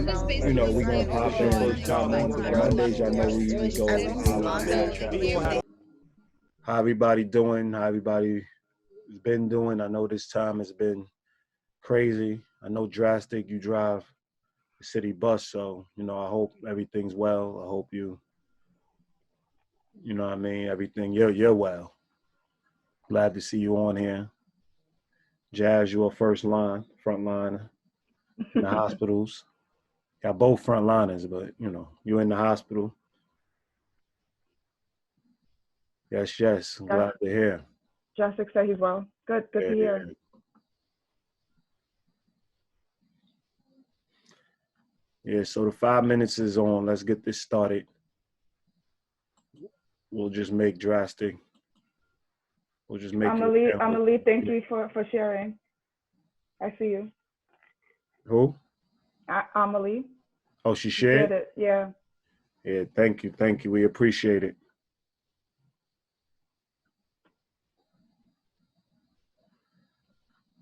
You know, we're gonna pop in on the Mondays. I know we go over how everybody doing, how everybody has been doing. I know this time has been crazy. I know Drastic, you drive the city bus, so you know, I hope everything's well. I hope you know what I mean, everything you're well. Glad to see you on here. Jazz, you're front line in the hospitals. Got both frontliners, but you know, you're in the hospital. Yes. I'm glad to hear. Jessica said he's well. Good to hear. Yeah, so the 5 minutes is on. Let's get this started. We'll just make Drastic. We'll just make Amelie, thank you for sharing. I see you. Who? Amelie. Oh, she shared? Did it. Yeah. Yeah, thank you. We appreciate it.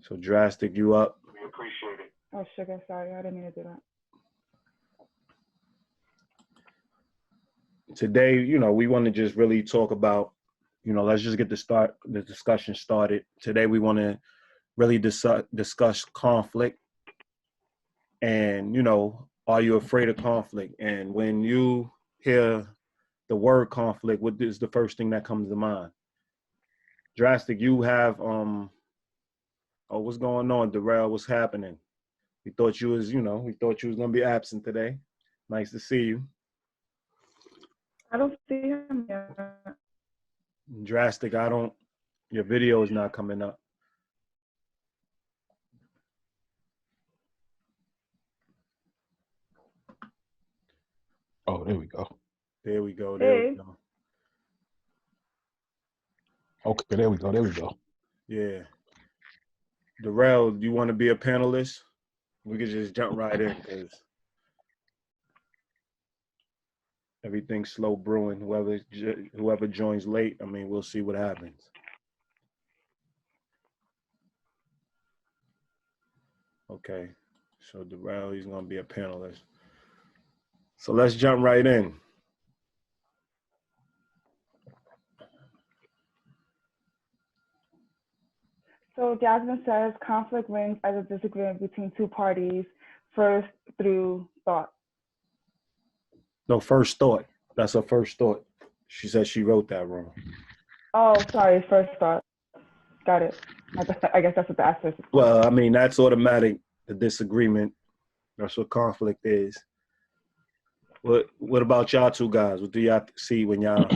So Drastic, you up? We appreciate it. Oh, sugar, sorry. I didn't mean to do that. Today, you know, we want to just really talk about, you know, let's just get the discussion started. Today, we want to really discuss conflict. And, you know, are you afraid of conflict? And when you hear the word conflict, what is the first thing that comes to mind? Drastic, you have, what's going on, Darrell? What's happening? We thought you was going to be absent today. Nice to see you. I don't see him yet. Drastic, your video is not coming up. Oh, there we go. There we go. Okay, there we go. Yeah. Darrell, do you want to be a panelist? We could just jump right in because everything's slow brewing. Whoever joins late, I mean, we'll see what happens. Okay. So Darrell, he's going to be a panelist. So let's jump right in. So Jasmine says conflict wins as a disagreement between two parties, first through thought. No, first thought. That's her first thought. She said she wrote that wrong. Oh, sorry, first thought. Got it. I guess that's what the asterisk is. Well, I mean, that's automatic, the disagreement. That's what conflict is. What about y'all two guys? What do y'all see when y'all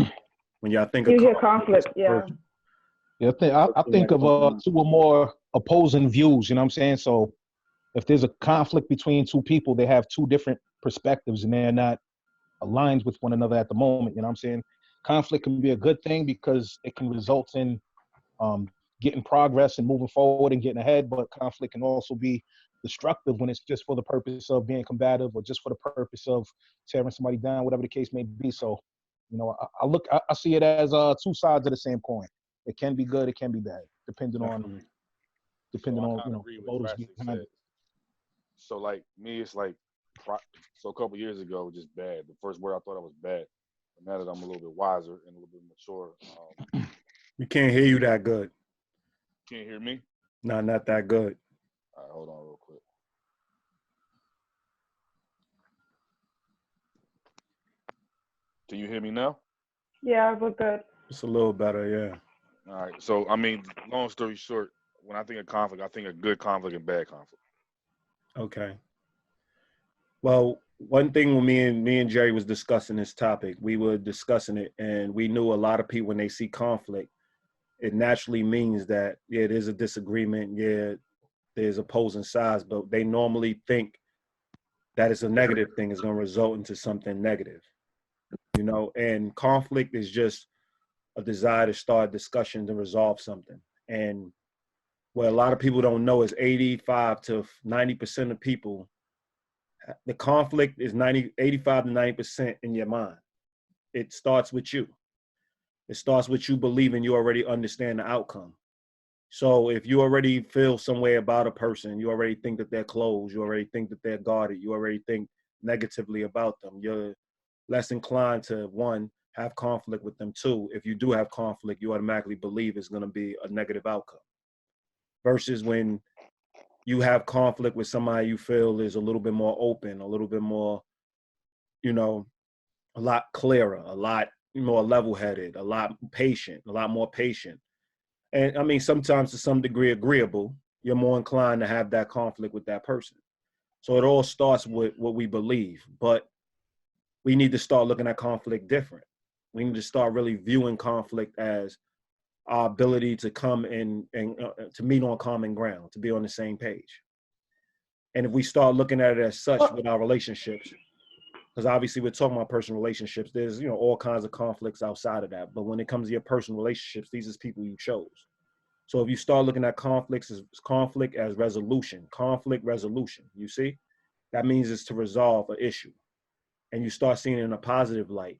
think of conflict? Yeah. Yeah, I think of two or more opposing views, you know what I'm saying? So if there's a conflict between two people, they have two different perspectives and they're not aligned with one another at the moment, you know what I'm saying? Conflict can be a good thing because it can result in getting progress and moving forward and getting ahead, but conflict can also be destructive when it's just for the purpose of being combative or just for the purpose of tearing somebody down, whatever the case may be. So, you know, I see it as two sides of the same coin. It can be good, it can be bad, depending on you know, voters behind it. So like me, it's like so a couple years ago, just bad. The first word I thought I was bad, but now that I'm a little bit wiser and a little bit mature, we can't hear you that good. Can't hear me? No, not that good. All right, hold on real quick. Can you hear me now? Yeah, we're good. It's a little better, yeah. All right. So, I mean, long story short, when I think of conflict, I think of good conflict and bad conflict. Okay. Well, one thing when me and Jerry was discussing this topic, we were discussing it, and we knew a lot of people, when they see conflict, it naturally means that, yeah, there's a disagreement, yeah, there's opposing sides, but they normally think that it's a negative thing, it's going to result into something negative, you know, and conflict is just a desire to start discussions and resolve something. And what a lot of people don't know is 85 to 90% of people, the conflict is 85 to 90% in your mind. It starts with you. It starts with you believing you already understand the outcome. So if you already feel some way about a person, you already think that they're closed, you already think that they're guarded, you already think negatively about them, you're less inclined to, one, have conflict with them. Two, if you do have conflict, you automatically believe it's going to be a negative outcome. Versus when you have conflict with somebody you feel is a little bit more open, a little bit more, you know, a lot clearer, a lot more level-headed, a lot more patient. And I mean, sometimes to some degree agreeable, you're more inclined to have that conflict with that person. So it all starts with what we believe, but we need to start looking at conflict different. We need to start really viewing conflict as our ability to come in and to meet on common ground, to be on the same page. And if we start looking at it as such with our relationships, because obviously we're talking about personal relationships, there's, you know, all kinds of conflicts outside of that. But when it comes to your personal relationships, these are people you chose. So if you start looking at conflict as resolution, conflict resolution, you see, that means it's to resolve an issue. And you start seeing it in a positive light,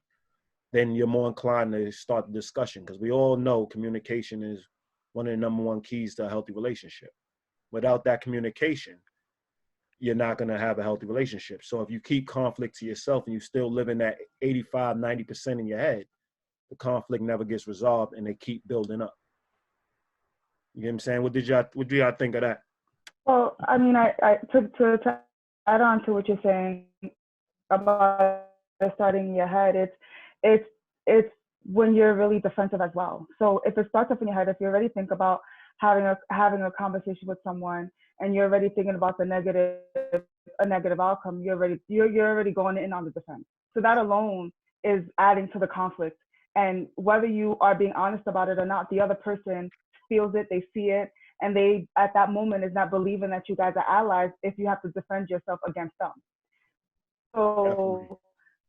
then you're more inclined to start the discussion, because we all know communication is one of the number one keys to a healthy relationship. Without that communication, you're not going to have a healthy relationship. So if you keep conflict to yourself and you still live in that 85, 90% in your head, the conflict never gets resolved and they keep building up. You know what I'm saying? What did y'all think of that? Well, I mean, to add on to what you're saying about starting in your head, it's when you're really defensive as well. So if it starts up in your head, if you already think about having a conversation with someone and you're already thinking about a negative outcome, you're already going in on the defense. So that alone is adding to the conflict. And whether you are being honest about it or not, the other person feels it, they see it, and they at that moment is not believing that you guys are allies if you have to defend yourself against them. So, Definitely.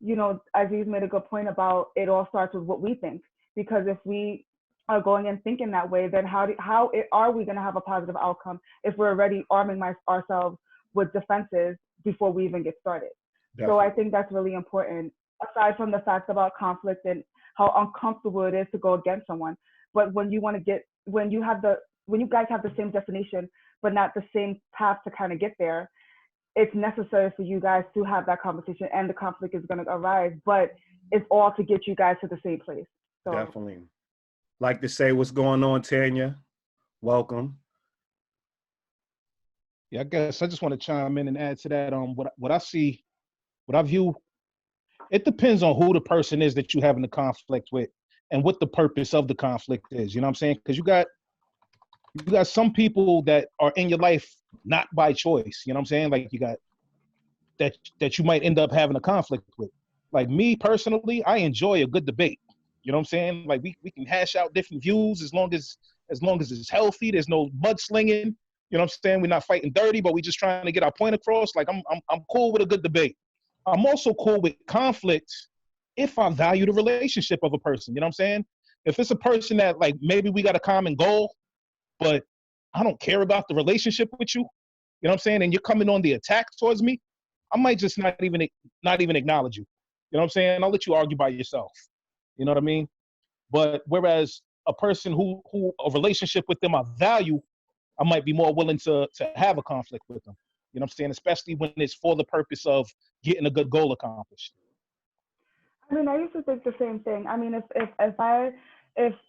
you know, Aziz made a good point about it all starts with what we think, because if we are going and thinking that way, then how are we going to have a positive outcome if we're already arming ourselves with defenses before we even get started? Definitely. So I think that's really important, aside from the fact about conflict and how uncomfortable it is to go against someone. But when you guys have the same destination, but not the same path to kind of get there, it's necessary for you guys to have that conversation, and the conflict is going to arise, but it's all to get you guys to the same place. So. Definitely. Like to say what's going on, Tanya. Welcome. Yeah, I guess I just want to chime in and add to that. What I see, what I view, it depends on who the person is that you're having the conflict with and what the purpose of the conflict is. You know what I'm saying? Because you got some people that are in your life not by choice. You know what I'm saying? Like you got that you might end up having a conflict with. Like me personally, I enjoy a good debate. You know what I'm saying? Like we can hash out different views as long as it's healthy. There's no mudslinging. You know what I'm saying? We're not fighting dirty, but we're just trying to get our point across. Like I'm cool with a good debate. I'm also cool with conflict if I value the relationship of a person. You know what I'm saying? If it's a person that like maybe we got a common goal, but I don't care about the relationship with you, you know what I'm saying? And you're coming on the attack towards me, I might just not even acknowledge you. You know what I'm saying? I'll let you argue by yourself. You know what I mean? But whereas a person who a relationship with them I value, I might be more willing to have a conflict with them. You know what I'm saying? Especially when it's for the purpose of getting a good goal accomplished. I mean, I used to think the same thing. I mean, if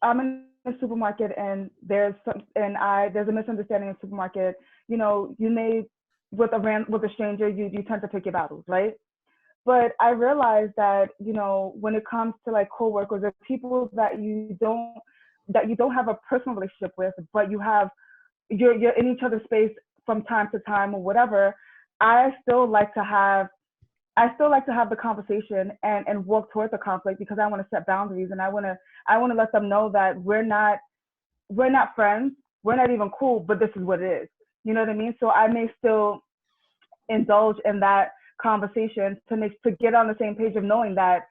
I'm in a supermarket and there's a misunderstanding in the supermarket, you know, you may with a stranger, you tend to pick your battles, right? But I realized that, you know, when it comes to like coworkers or people that you don't have a personal relationship with, but you're in each other's space from time to time or whatever, I still like to have the conversation and work towards the conflict, because I want to set boundaries, and I want to let them know that we're not friends, we're not even cool, but this is what it is. You know what I mean? So I may still indulge in that conversation to get on the same page of knowing that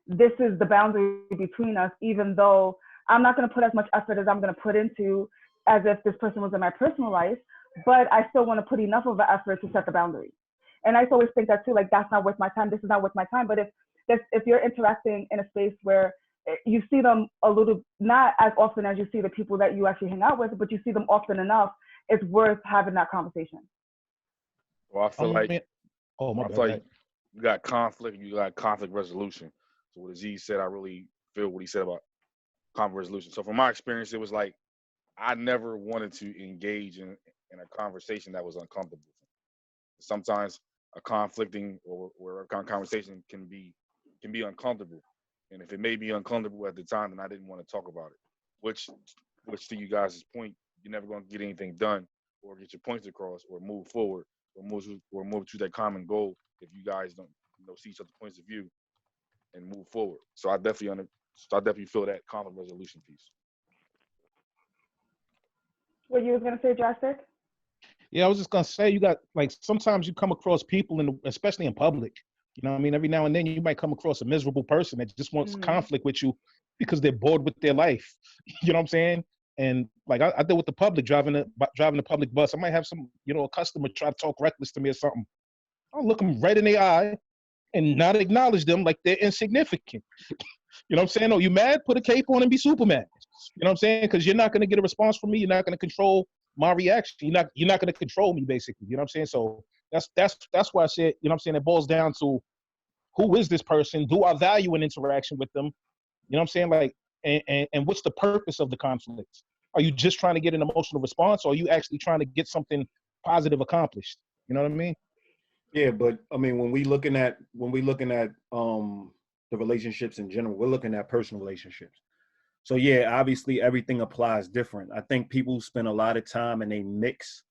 this is the boundary between us, even though I'm not going to put as much effort as I'm going to put into as if this person was in my personal life, but I still want to put enough of an effort to set the boundary. And I always think that too, like, that's not worth my time. This is not worth my time. But if you're interacting in a space where you see them a little, not as often as you see the people that you actually hang out with, but you see them often enough, it's worth having that conversation. Well, I feel like my I bad. feel like you got conflict, you got conflict resolution. So what Aziz said, I really feel what he said about conflict resolution. So from my experience, it was like I never wanted to engage in a conversation that was uncomfortable. Sometimes a conflicting or a conversation can be uncomfortable, and if it made me uncomfortable at the time, then I didn't want to talk about it. Which to you guys' point, you're never going to get anything done or get your points across or move forward or move to that common goal if you guys don't see each other's points of view and move forward. So I definitely feel that conflict resolution piece. What you was gonna say, Drastic? Yeah, I was just gonna say, you got like sometimes you come across people especially in public. You know what I mean? Every now and then you might come across a miserable person that just wants conflict with you because they're bored with their life. You know what I'm saying? And like I deal with the public driving the public bus. I might have some, a customer try to talk reckless to me or something. I'll look them right in the eye and not acknowledge them like they're insignificant. You know what I'm saying? Oh, you mad? Put a cape on and be Superman. You know what I'm saying? Because you're not going to get a response from me. You're not going to control my reaction. You're not going to control me, basically. You know what I'm saying? So that's why I said, you know what I'm saying? It boils down to who is this person? Do I value an interaction with them? You know what I'm saying? Like, and what's the purpose of the conflict? Are you just trying to get an emotional response, or are you actually trying to get something positive accomplished? You know what I mean? Yeah, but I mean, when we looking at the relationships in general, we're looking at personal relationships. So yeah, obviously everything applies different. I think people spend a lot of time and they mix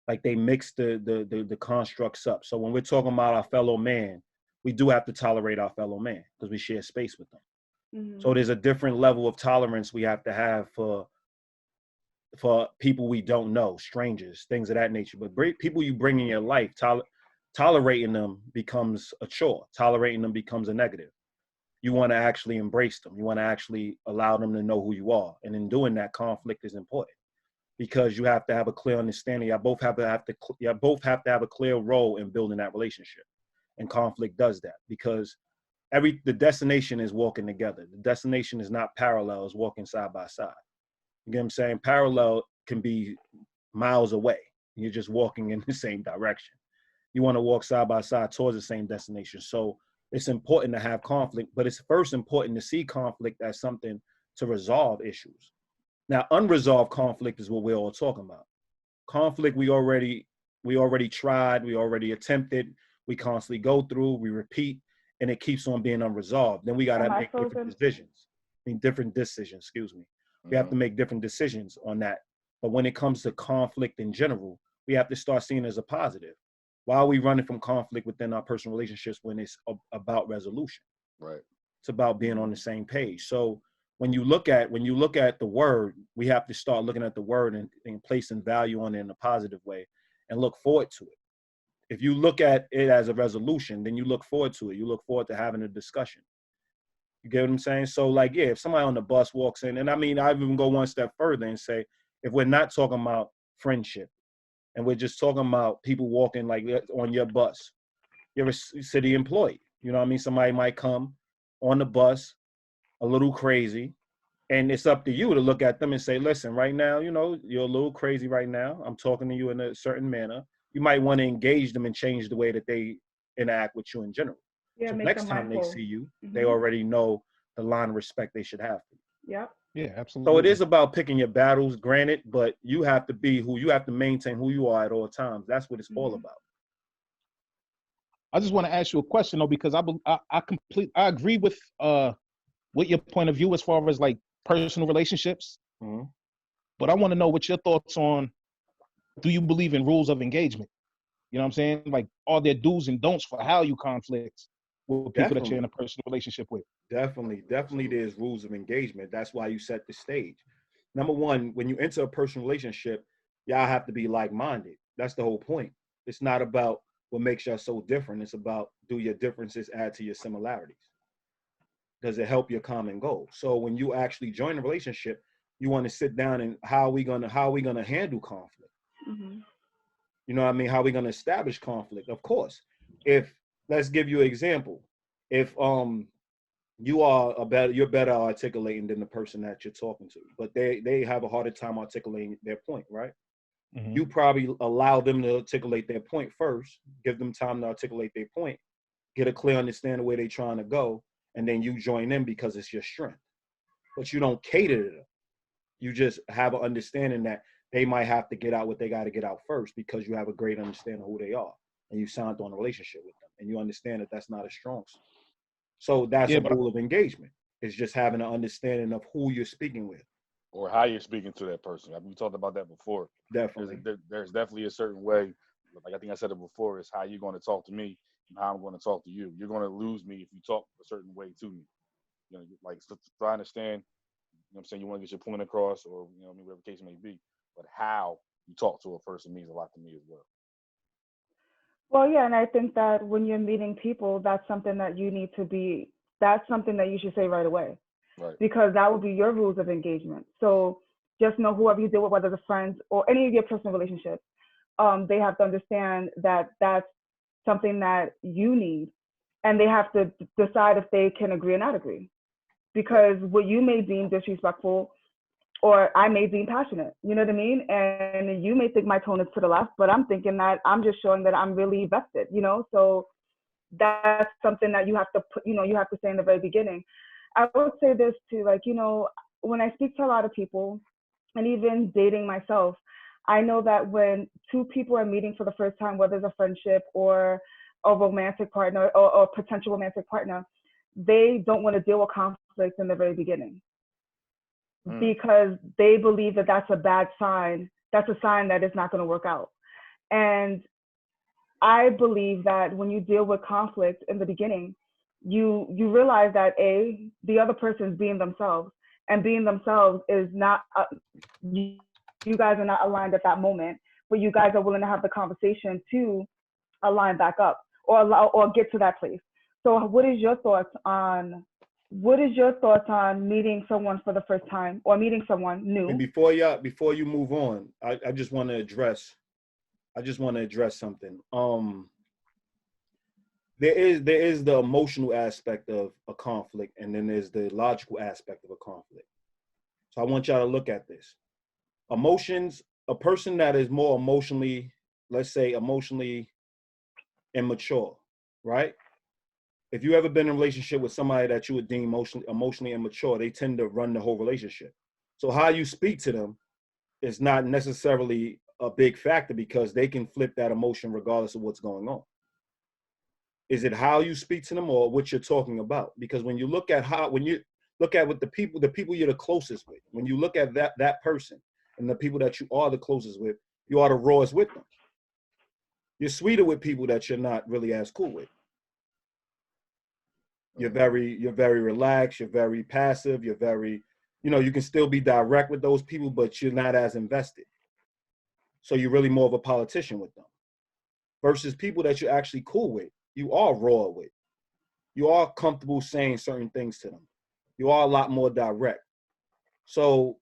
the constructs up. So when we're talking about our fellow man, we do have to tolerate our fellow man because we share space with them. Mm-hmm. So there's a different level of tolerance we have to have for people we don't know, strangers, things of that nature. But people you bring in your life, tolerating them becomes a chore. Tolerating them becomes a negative. You want to actually embrace them. You want to actually allow them to know who you are. And in doing that, conflict is important because you have to have a clear understanding. You both have to have a clear role in building that relationship. And conflict does that because the destination is walking together. The destination is not parallel, it's walking side by side. You get what I'm saying? Parallel can be miles away. You're just walking in the same direction. You want to walk side by side towards the same destination. So it's important to have conflict, but it's first important to see conflict as something to resolve issues. Now, unresolved conflict is what we're all talking about. Conflict we already tried, we already attempted, we constantly go through, we repeat, and it keeps on being unresolved. Then we got to make different decisions, excuse me. We have to make different decisions on that. But when it comes to conflict in general, we have to start seeing it as a positive. Why are we running from conflict within our personal relationships when it's about resolution? Right. It's about being on the same page. So when you look at the word, we have to start looking at the word and placing value on it in a positive way and look forward to it. If you look at it as a resolution, then you look forward to it. You look forward to having a discussion. You get what I'm saying? So like, yeah, if somebody on the bus walks in, and I mean, I even go one step further and say, if we're not talking about friendship and we're just talking about people walking like on your bus, you're a city employee. You know what I mean? Somebody might come on the bus a little crazy, and it's up to you to look at them and say, listen, right now, you're a little crazy right now. I'm talking to you in a certain manner. You might want to engage them and change the way that they interact with you in general. Yeah, so next time they see you, they already know the line of respect they should have for you. Yep. Yeah, absolutely. So it is about picking your battles, granted, but you have to maintain who you are at all times. That's what it's all about. I just want to ask you a question though, because I agree with your point of view as far as like personal relationships. Mm-hmm. But I want to know what your thoughts on, do you believe in rules of engagement? You know what I'm saying? Like, are there do's and don'ts for how you conflict with people that you're in a personal relationship with? Definitely there's rules of engagement. That's why you set the stage. Number one, when you enter a personal relationship, y'all have to be like-minded. That's the whole point. It's not about what makes y'all so different. It's about, do your differences add to your similarities? Does it help your common goal? So when you actually join a relationship, you want to sit down and how are we gonna handle conflict? Mm-hmm. You know what I mean? How are we gonna establish conflict? Of course, let's give you an example. If you're better articulating than the person that you're talking to, but they have a harder time articulating their point, right? Mhm. You probably allow them to articulate their point first, give them time to articulate their point, get a clear understanding of where they're trying to go, and then you join in because it's your strength. But you don't cater to them. You just have an understanding that they might have to get out what they got to get out first because you have a great understanding of who they are, and you signed on a relationship with them, and you understand that that's not a strong suit. So that's Yeah, a but rule of engagement. It's just having an understanding of who you're speaking with. Or how you're speaking to that person. We talked about that before. Definitely. There's definitely a certain way. Like I think I said it before, is how you're going to talk to me and how I'm going to talk to you. You're going to lose me if you talk a certain way to me. Like so I understand. I'm saying, you want to get your point across, or whatever the case may be. But how you talk to a person means a lot to me as well. Well, yeah, and I think that when you're meeting people, that's something that that's something that you should say right away. Right. Because that will be your rules of engagement. So just know whoever you deal with, whether it's friends or any of your personal relationships, they have to understand that that's something that you need, and they have to decide if they can agree or not agree. Because what you may deem disrespectful, or I may deem passionate, you know what I mean? And you may think my tone is to the left, but I'm thinking that I'm just showing that I'm really vested, So that's something that you have to put, you have to say in the very beginning. I would say this too, like, when I speak to a lot of people, and even dating myself, I know that when two people are meeting for the first time, whether it's a friendship or a romantic partner or potential romantic partner, they don't want to deal with conflict in the very beginning because they believe that that's a bad sign. That's a sign that it's not going to work out. And I believe that when you deal with conflict in the beginning, you realize that the other person is being themselves, and being themselves is not you guys are not aligned at that moment, but you guys are willing to have the conversation to align back up or get to that place. So what is your thoughts on meeting someone for the first time or meeting someone new? And before you move on, I just want to address something. There is the emotional aspect of a conflict, and then there's the logical aspect of a conflict. So I want y'all to look at this. Emotions, a person that is more emotionally, let's say emotionally immature, right? If you ever been in a relationship with somebody that you would deem emotionally immature, they tend to run the whole relationship. So how you speak to them is not necessarily a big factor because they can flip that emotion regardless of what's going on. Is it how you speak to them or what you're talking about? Because when you look at what the people you're the closest with, when you look at that person and the people that you are the closest with, you are the rawest with them. You're sweeter with people that you're not really as cool with. You're very relaxed, you're very passive, you're very, you can still be direct with those people, but you're not as invested. So you're really more of a politician with them. Versus people that you're actually cool with, you are raw with. You are comfortable saying certain things to them. You are a lot more direct. So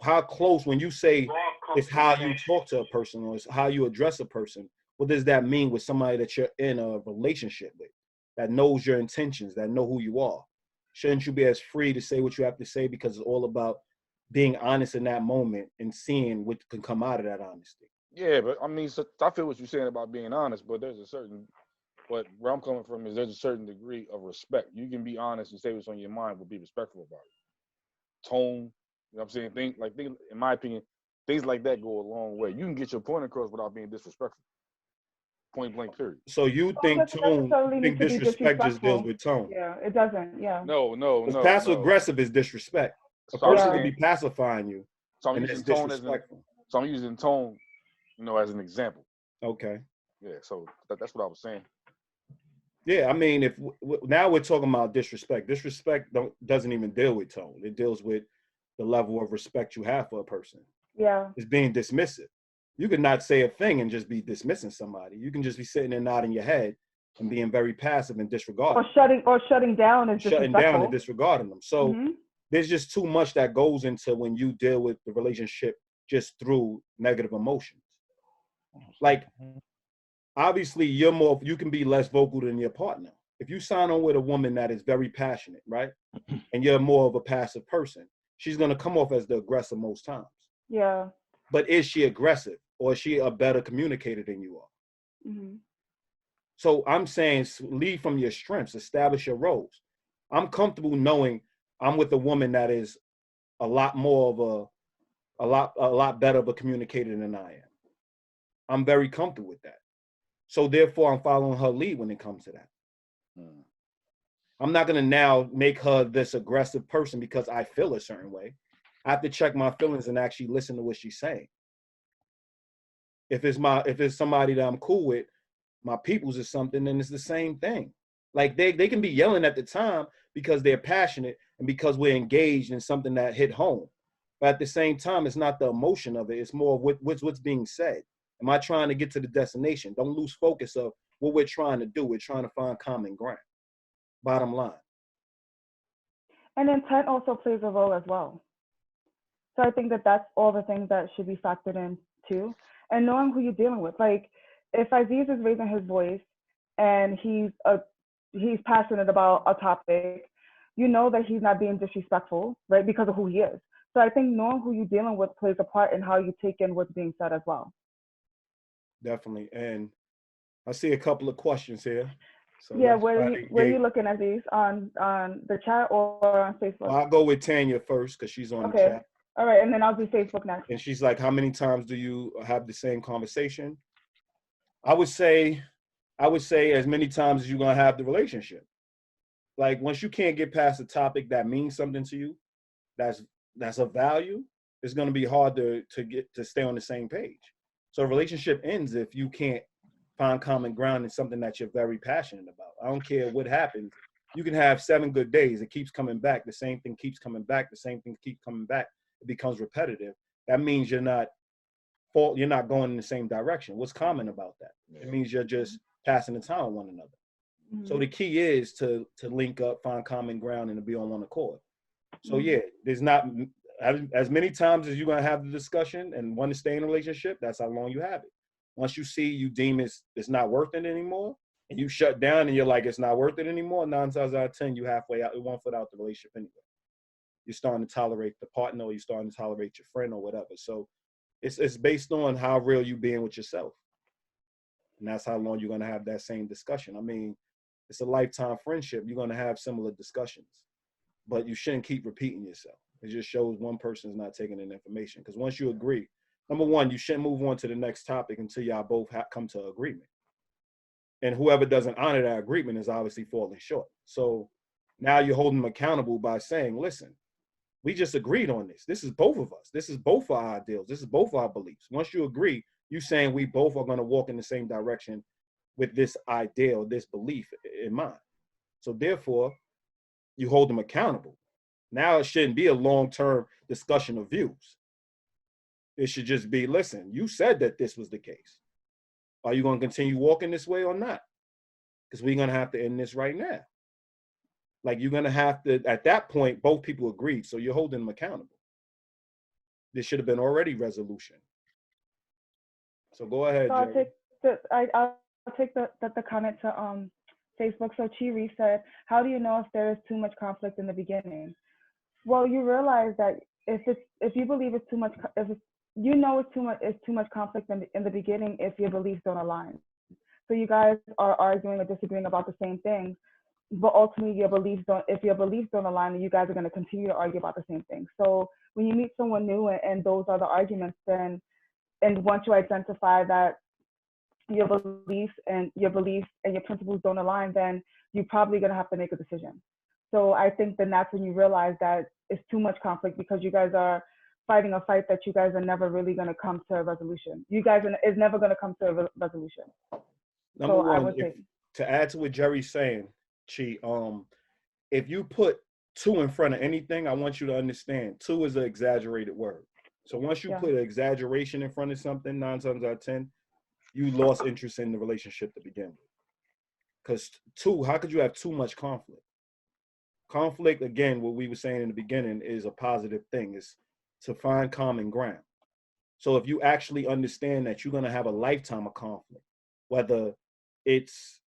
how close, when you say it's how you talk to a person or it's how you address a person, what does that mean with somebody that you're in a relationship with, that knows your intentions, that know who you are? Shouldn't you be as free to say what you have to say because it's all about being honest in that moment and seeing what can come out of that honesty? Yeah, but I mean, so I feel what you're saying about being honest, but where I'm coming from is there's a certain degree of respect. You can be honest and say what's on your mind, but be respectful about it. Tone, you know what I'm saying? Things, in my opinion, things like that go a long way. You can get your point across without being disrespectful. Point blank, period. So you think disrespect just deals with tone? Yeah, it doesn't. Yeah. No. Because passive aggressive is disrespect. A person could be pacifying you, and it's disrespectful. So I'm using tone, as an example. Okay. Yeah. So that's what I was saying. Yeah, I mean, if now we're talking about disrespect. Disrespect doesn't even deal with tone. It deals with the level of respect you have for a person. Yeah. It's being dismissive. You could not say a thing and just be dismissing somebody. You can just be sitting there nodding your head and being very passive and disregarding. Or shutting down and disregarding them. So there's just too much that goes into when you deal with the relationship just through negative emotions. Like, obviously, you can be less vocal than your partner. if you sign on with a woman that is very passionate, right, and you're more of a passive person, she's going to come off as the aggressor most times. Yeah. But is she aggressive, or is she a better communicator than you are? Mm-hmm. So I'm saying lead from your strengths, establish your roles. I'm comfortable knowing I'm with a woman that is a lot more of a lot better of a communicator than I am. I'm very comfortable with that. So therefore, I'm following her lead when it comes to that. I'm not going to now make her this aggressive person because I feel a certain way. I have to check my feelings and actually listen to what she's saying. If it's somebody that I'm cool with, my peoples or something, then it's the same thing. Like they can be yelling at the time because they're passionate and because we're engaged in something that hit home. But at the same time, it's not the emotion of it. It's more of what's being said. Am I trying to get to the destination? Don't lose focus of what we're trying to do. We're trying to find common ground. Bottom line. And intent also plays a role as well. So I think that that's all the things that should be factored in too. And knowing who you're dealing with. Like if Aziz is raising his voice and he's passionate about a topic, you know that he's not being disrespectful, right? Because of who he is. So I think knowing who you're dealing with plays a part in how you take in what's being said as well. Definitely. And I see a couple of questions here. So yeah, where are you looking at these? On the chat or on Facebook? Well, I'll go with Tanya first because she's on the chat. All right, and then I'll do Facebook next. And she's like, how many times do you have the same conversation? I would say as many times as you're going to have the relationship. Like once you can't get past a topic that means something to you, that's of value, it's going to be hard to stay on the same page. So a relationship ends if you can't find common ground in something that you're very passionate about. I don't care what happens. You can have 7 good days. It keeps coming back. The same thing keeps coming back. The same thing keeps coming back. It becomes repetitive. That means you're not going in the same direction. What's common about that? It means you're just passing the time with one another. Mm-hmm. So the key is to link up, find common ground, and to be on one accord. So yeah, there's not as many times as you're going to have the discussion and want to stay in a relationship. That's how long you have it. Once you deem it's not worth it anymore, and you shut down and you're like, it's not worth it anymore, 9 times out of 10, you halfway out, 1 foot out the relationship anyway. You're starting to tolerate the partner, or you're starting to tolerate your friend or whatever. So it's based on how real you being with yourself. And that's how long you're going to have that same discussion. I mean, it's a lifetime friendship. You're going to have similar discussions, but you shouldn't keep repeating yourself. It just shows one person's not taking in information. Because once you agree, number one, you shouldn't move on to the next topic until y'all both come to agreement. And whoever doesn't honor that agreement is obviously falling short. So now you're holding them accountable by saying, listen, we just agreed on this. This is both of us. This is both our ideals. This is both our beliefs. Once you agree, you saying we both are going to walk in the same direction with this ideal, this belief in mind. So therefore, you hold them accountable. Now it shouldn't be a long-term discussion of views. It should just be, listen, you said that this was the case. Are you going to continue walking this way or not? Because we're going to have to end this right now. Like you're going to have to, at that point, both people agreed. So you're holding them accountable. This should have been already resolution. So go ahead, so I'll take the comment to Facebook. So Chiri said, how do you know if there is too much conflict in the beginning? Well, you realize that if you believe it's too much, it's too much conflict in the beginning if your beliefs don't align. So you guys are arguing or disagreeing about the same thing, but ultimately if your beliefs don't align, then you guys are going to continue to argue about the same thing. So when you meet someone new and those are the arguments, then and once you identify that your beliefs and your principles don't align, then you're probably going to have to make a decision. So I think then that's when you realize that it's too much conflict because you guys are fighting a fight that you guys are never really going to come to a resolution. It's never going to come to a resolution. Number one, to add to what Jerry's saying, Chi, if you put 2 in front of anything, I want you to understand 2 is an exaggerated word. So once you put an exaggeration in front of something, 9 times out of 10, you lost interest in the relationship to begin with. Because 2, how could you have too much conflict? Conflict, again, what we were saying in the beginning, is a positive thing. It's to find common ground. So if you actually understand that you're going to have a lifetime of conflict, whether it's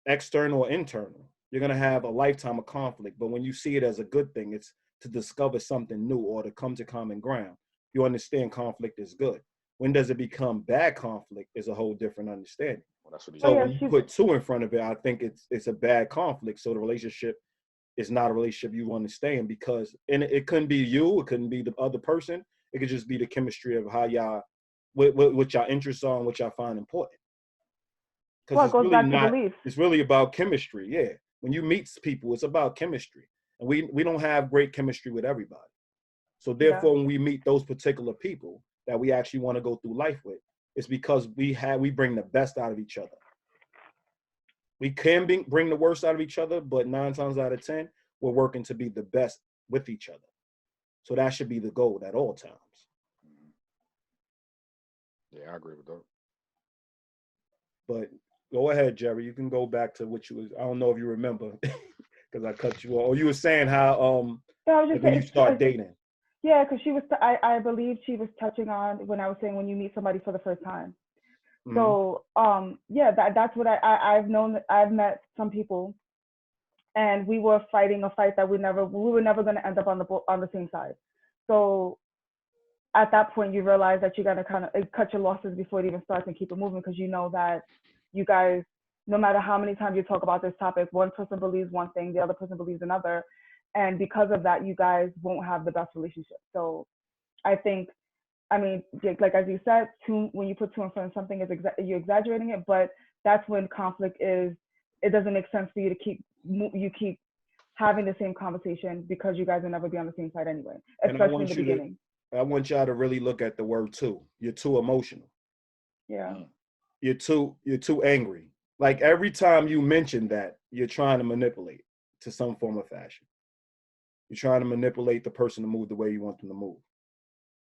external or internal. You're going to have a lifetime of conflict. But when you see it as a good thing, it's to discover something new or to come to common ground. You understand conflict is good. When does it become bad conflict is a whole different understanding. Well, that's what he So said. when you put two in front of it, I think it's a bad conflict. So the relationship is not a relationship you want to stay in, because it couldn't be you, it couldn't be the other person. It could just be the chemistry of how y'all, what y'all interests are and what y'all find important. Well, Because it goes back to beliefs. it's really about chemistry. Yeah. When you meet people, it's about chemistry. And we don't have great chemistry with everybody. So therefore, when we meet those particular people that we actually want to go through life with, it's because we bring the best out of each other. We can bring the worst out of each other, but 9 times out of 10, we're working to be the best with each other. So that should be the goal at all times. Yeah, I agree with that. But go ahead, Jerry. You can go back to what you was. I don't know if you remember, because I cut you off. Or you were saying how when you start dating. Yeah, because she was. I believe she was touching on when I was saying when you meet somebody for the first time. Mm-hmm. So yeah, that's what I've known. I've met some people, and we were fighting a fight that we were never going to end up on the same side. So at that point, you realize that you got to kind of cut your losses before it even starts and keep it moving, because you know that you guys, no matter how many times you talk about this topic, one person believes one thing, the other person believes another. And because of that, you guys won't have the best relationship. So I think, I mean, like as you said, when you put two in front of something, you're exaggerating it, but that's when conflict is, it doesn't make sense for you to keep having the same conversation, because you guys will never be on the same side anyway, especially in the beginning. I want y'all to really look at the word too. You're too emotional. Yeah. You're too angry. Like every time you mention that, you're trying to manipulate to some form of fashion. You're trying to manipulate the person to move the way you want them to move.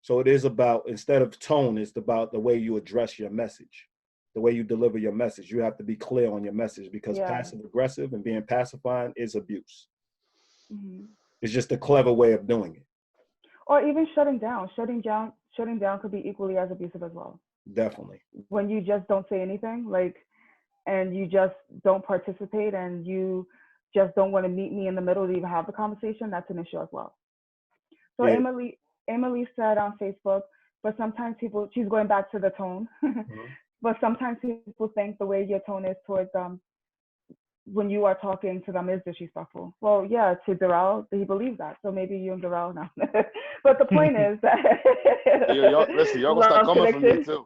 So it is about, instead of tone, it's about the way you address your message, the way you deliver your message. You have to be clear on your message, because passive aggressive and being pacifying is abuse. Mm-hmm. It's just a clever way of doing it. Or even shutting down. Shutting down could be equally as abusive as well. Definitely. When you just don't say anything, and you just don't participate, and you just don't want to meet me in the middle to even have the conversation, that's an issue as well. So yeah. Emily said on Facebook, but sometimes people, she's going back to the tone, mm-hmm. But sometimes people think the way your tone is towards when you are talking to them is disrespectful. Well, yeah, to Darrell, he believes that. So maybe you and Darrell now. But the point is that y'all gonna start coming from me too.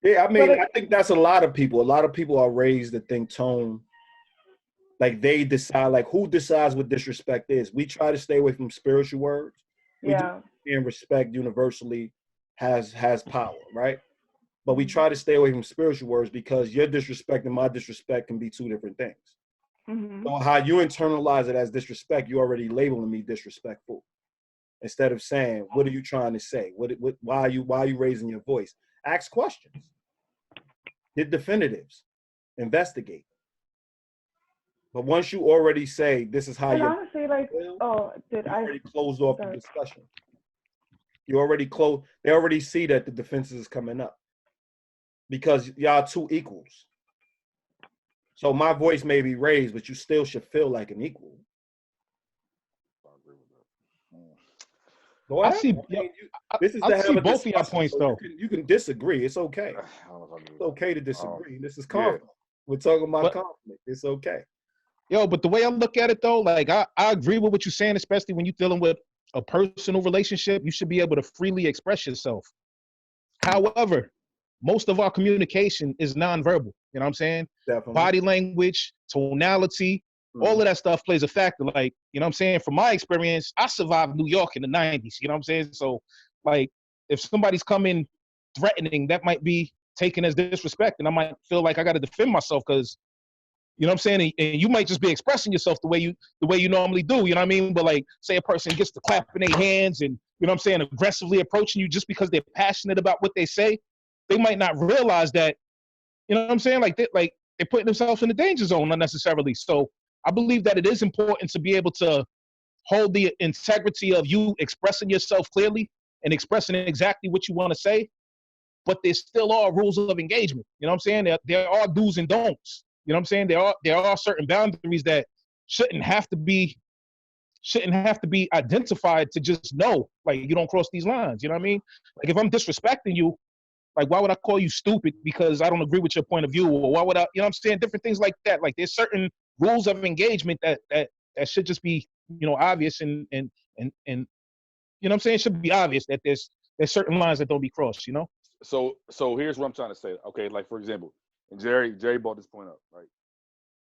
Yeah, I mean, I think that's a lot of people. A lot of people are raised to think tone, like they decide, like who decides what disrespect is. We try to stay away from spiritual words. And respect universally has power, right? But we try to stay away from spiritual words, because your disrespect and my disrespect can be two different things. Mm-hmm. So how you internalize it as disrespect, you're already labeling me disrespectful. Instead of saying, what are you trying to say? Why are you raising your voice? Ask questions. Get definitives. Investigate. But once you already say, this is how you honestly, already closed off the discussion. You already closed. They already see that the defenses is coming up, because y'all two equals. So my voice may be raised, but you still should feel like an equal. I see both of your points, though. You can disagree. It's okay. It's okay to disagree. This is conflict. We're talking about conflict. It's okay. Yo, but the way I look at it, though, like I agree with what you're saying, especially when you're dealing with a personal relationship. You should be able to freely express yourself. However, most of our communication is nonverbal. You know what I'm saying? Definitely. Body language, tonality, all of that stuff plays a factor. Like, you know what I'm saying? From my experience, I survived New York in the 90s. You know what I'm saying? So, like, if somebody's coming threatening, that might be taken as disrespect, and I might feel like I got to defend myself, because, you know what I'm saying? And you might just be expressing yourself the way you normally do. You know what I mean? But like, say a person gets to clapping their hands and, you know what I'm saying, aggressively approaching you just because they're passionate about what they say, they might not realize that, you know what I'm saying? Like they're putting themselves in the danger zone unnecessarily. So I believe that it is important to be able to hold the integrity of you expressing yourself clearly and expressing exactly what you want to say, but there still are rules of engagement. You know what I'm saying? There are do's and don'ts. You know what I'm saying? There are certain boundaries that shouldn't have to be identified to just know, like, you don't cross these lines. You know what I mean? Like, if I'm disrespecting you, like, why would I call you stupid because I don't agree with your point of view? Or why would I, you know what I'm saying? Different things like that. Like, there's certain rules of engagement that should just be, you know, obvious and you know what I'm saying? It should be obvious that there's certain lines that don't be crossed, you know? So here's what I'm trying to say. Okay, like, for example, and Jerry brought this point up, right?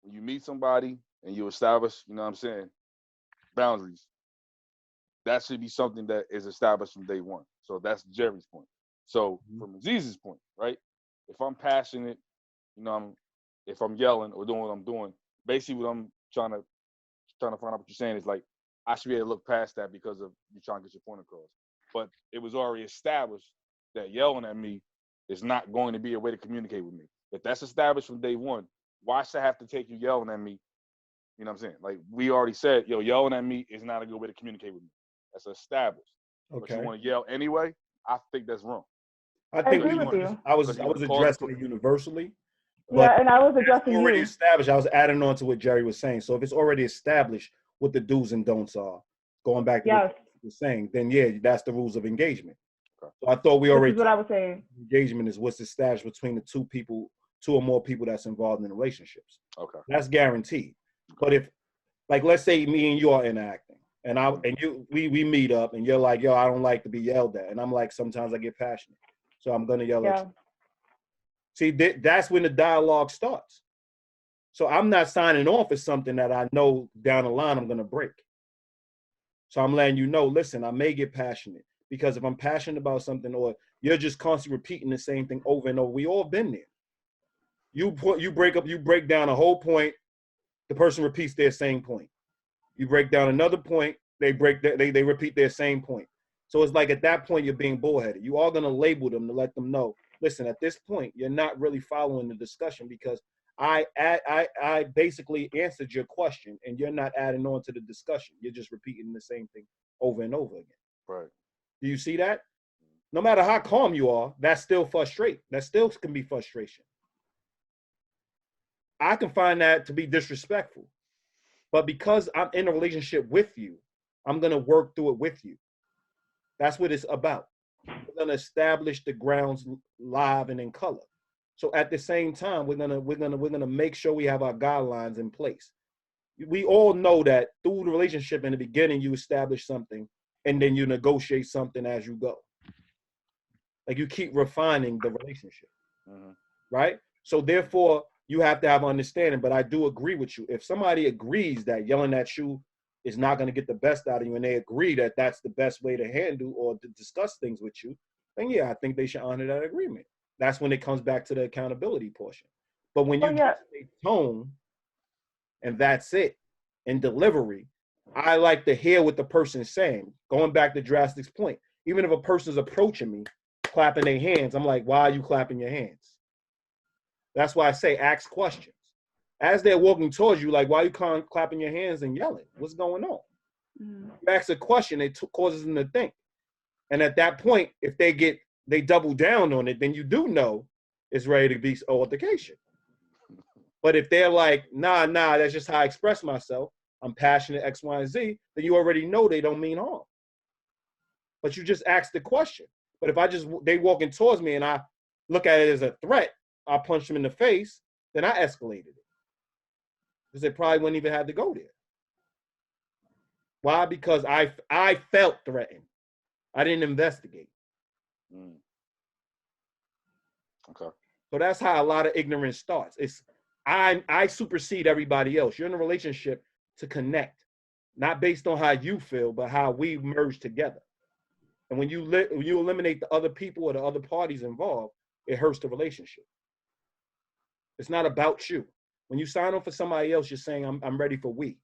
When you meet somebody and you establish, you know what I'm saying, boundaries, that should be something that is established from day one. So that's Jerry's point. So from Aziz's point, right? If I'm passionate, you know, if I'm yelling or doing what I'm doing, basically what I'm trying to find out what you're saying is, like, I should be able to look past that because of you trying to get your point across. But it was already established that yelling at me is not going to be a way to communicate with me. If that's established from day one, why should I have to take you yelling at me? You know what I'm saying? Like, we already said, yelling at me is not a good way to communicate with me. That's established. Okay. But you want to yell anyway? I think that's wrong. I think agree with you. I was addressing it universally. Yeah, and I was addressing already you. established. I was adding on to what Jerry was saying. So if it's already established what the do's and don'ts are, going back to what you were saying, then yeah, that's the rules of engagement. Okay. So I thought we already. This is what I was saying. Engagement is what's established between the two or more people that's involved in relationships. Okay. That's guaranteed. But if, like, let's say me and you are interacting, and we meet up, and you're like, yo, I don't like to be yelled at, and I'm like, sometimes I get passionate, so I'm gonna yell at you. See, that's when the dialogue starts. So I'm not signing off as something that I know down the line I'm gonna break. So I'm letting you know, listen, I may get passionate, because if I'm passionate about something, or you're just constantly repeating the same thing over and over, we all been there. You break down a whole point, the person repeats their same point. You break down another point, they repeat their same point. So it's like, at that point, you're being bullheaded. You are going to label them to let them know, listen, at this point, you're not really following the discussion, because I basically answered your question, and you're not adding on to the discussion. You're just repeating the same thing over and over again. Right. Do you see that? No matter how calm you are, that's still frustration. That still can be frustration. I can find that to be disrespectful. But because I'm in a relationship with you, I'm going to work through it with you. That's what it's about. We're going to establish the grounds live and in color. So at the same time, we're going to make sure we have our guidelines in place. We all know that through the relationship in the beginning, you establish something, and then you negotiate something as you go. Like, you keep refining the relationship, right? So therefore, you have to have understanding. But I do agree with you. If somebody agrees that yelling at you is not going to get the best out of you, and they agree that that's the best way to handle or to discuss things with you, then yeah, I think they should honor that agreement. That's when it comes back to the accountability portion. But when you just say tone and that's it, and delivery, I like to hear what the person's saying. Going back to Drastic's point, even if a person's approaching me, clapping their hands, I'm like, why are you clapping your hands? That's why I say ask questions. As they're walking towards you, like, why are you clapping your hands and yelling? What's going on? You ask a question, it causes them to think. And at that point, if they double down on it, then you do know it's ready to be altercation. But if they're like, nah, that's just how I express myself, I'm passionate, X, Y, and Z, then you already know they don't mean harm. But you just ask the question. But if they walking towards me and I look at it as a threat, I punch them in the face, then I escalated it. Because they probably wouldn't even have to go there. Why? Because I felt threatened. I didn't investigate. Okay. So that's how a lot of ignorance starts. It's I supersede everybody else. You're in a relationship to connect, not based on how you feel, but how we merge together. And when you eliminate the other people or the other parties involved, it hurts the relationship. It's not about you. When you sign on for somebody else, you're saying, I'm ready for we.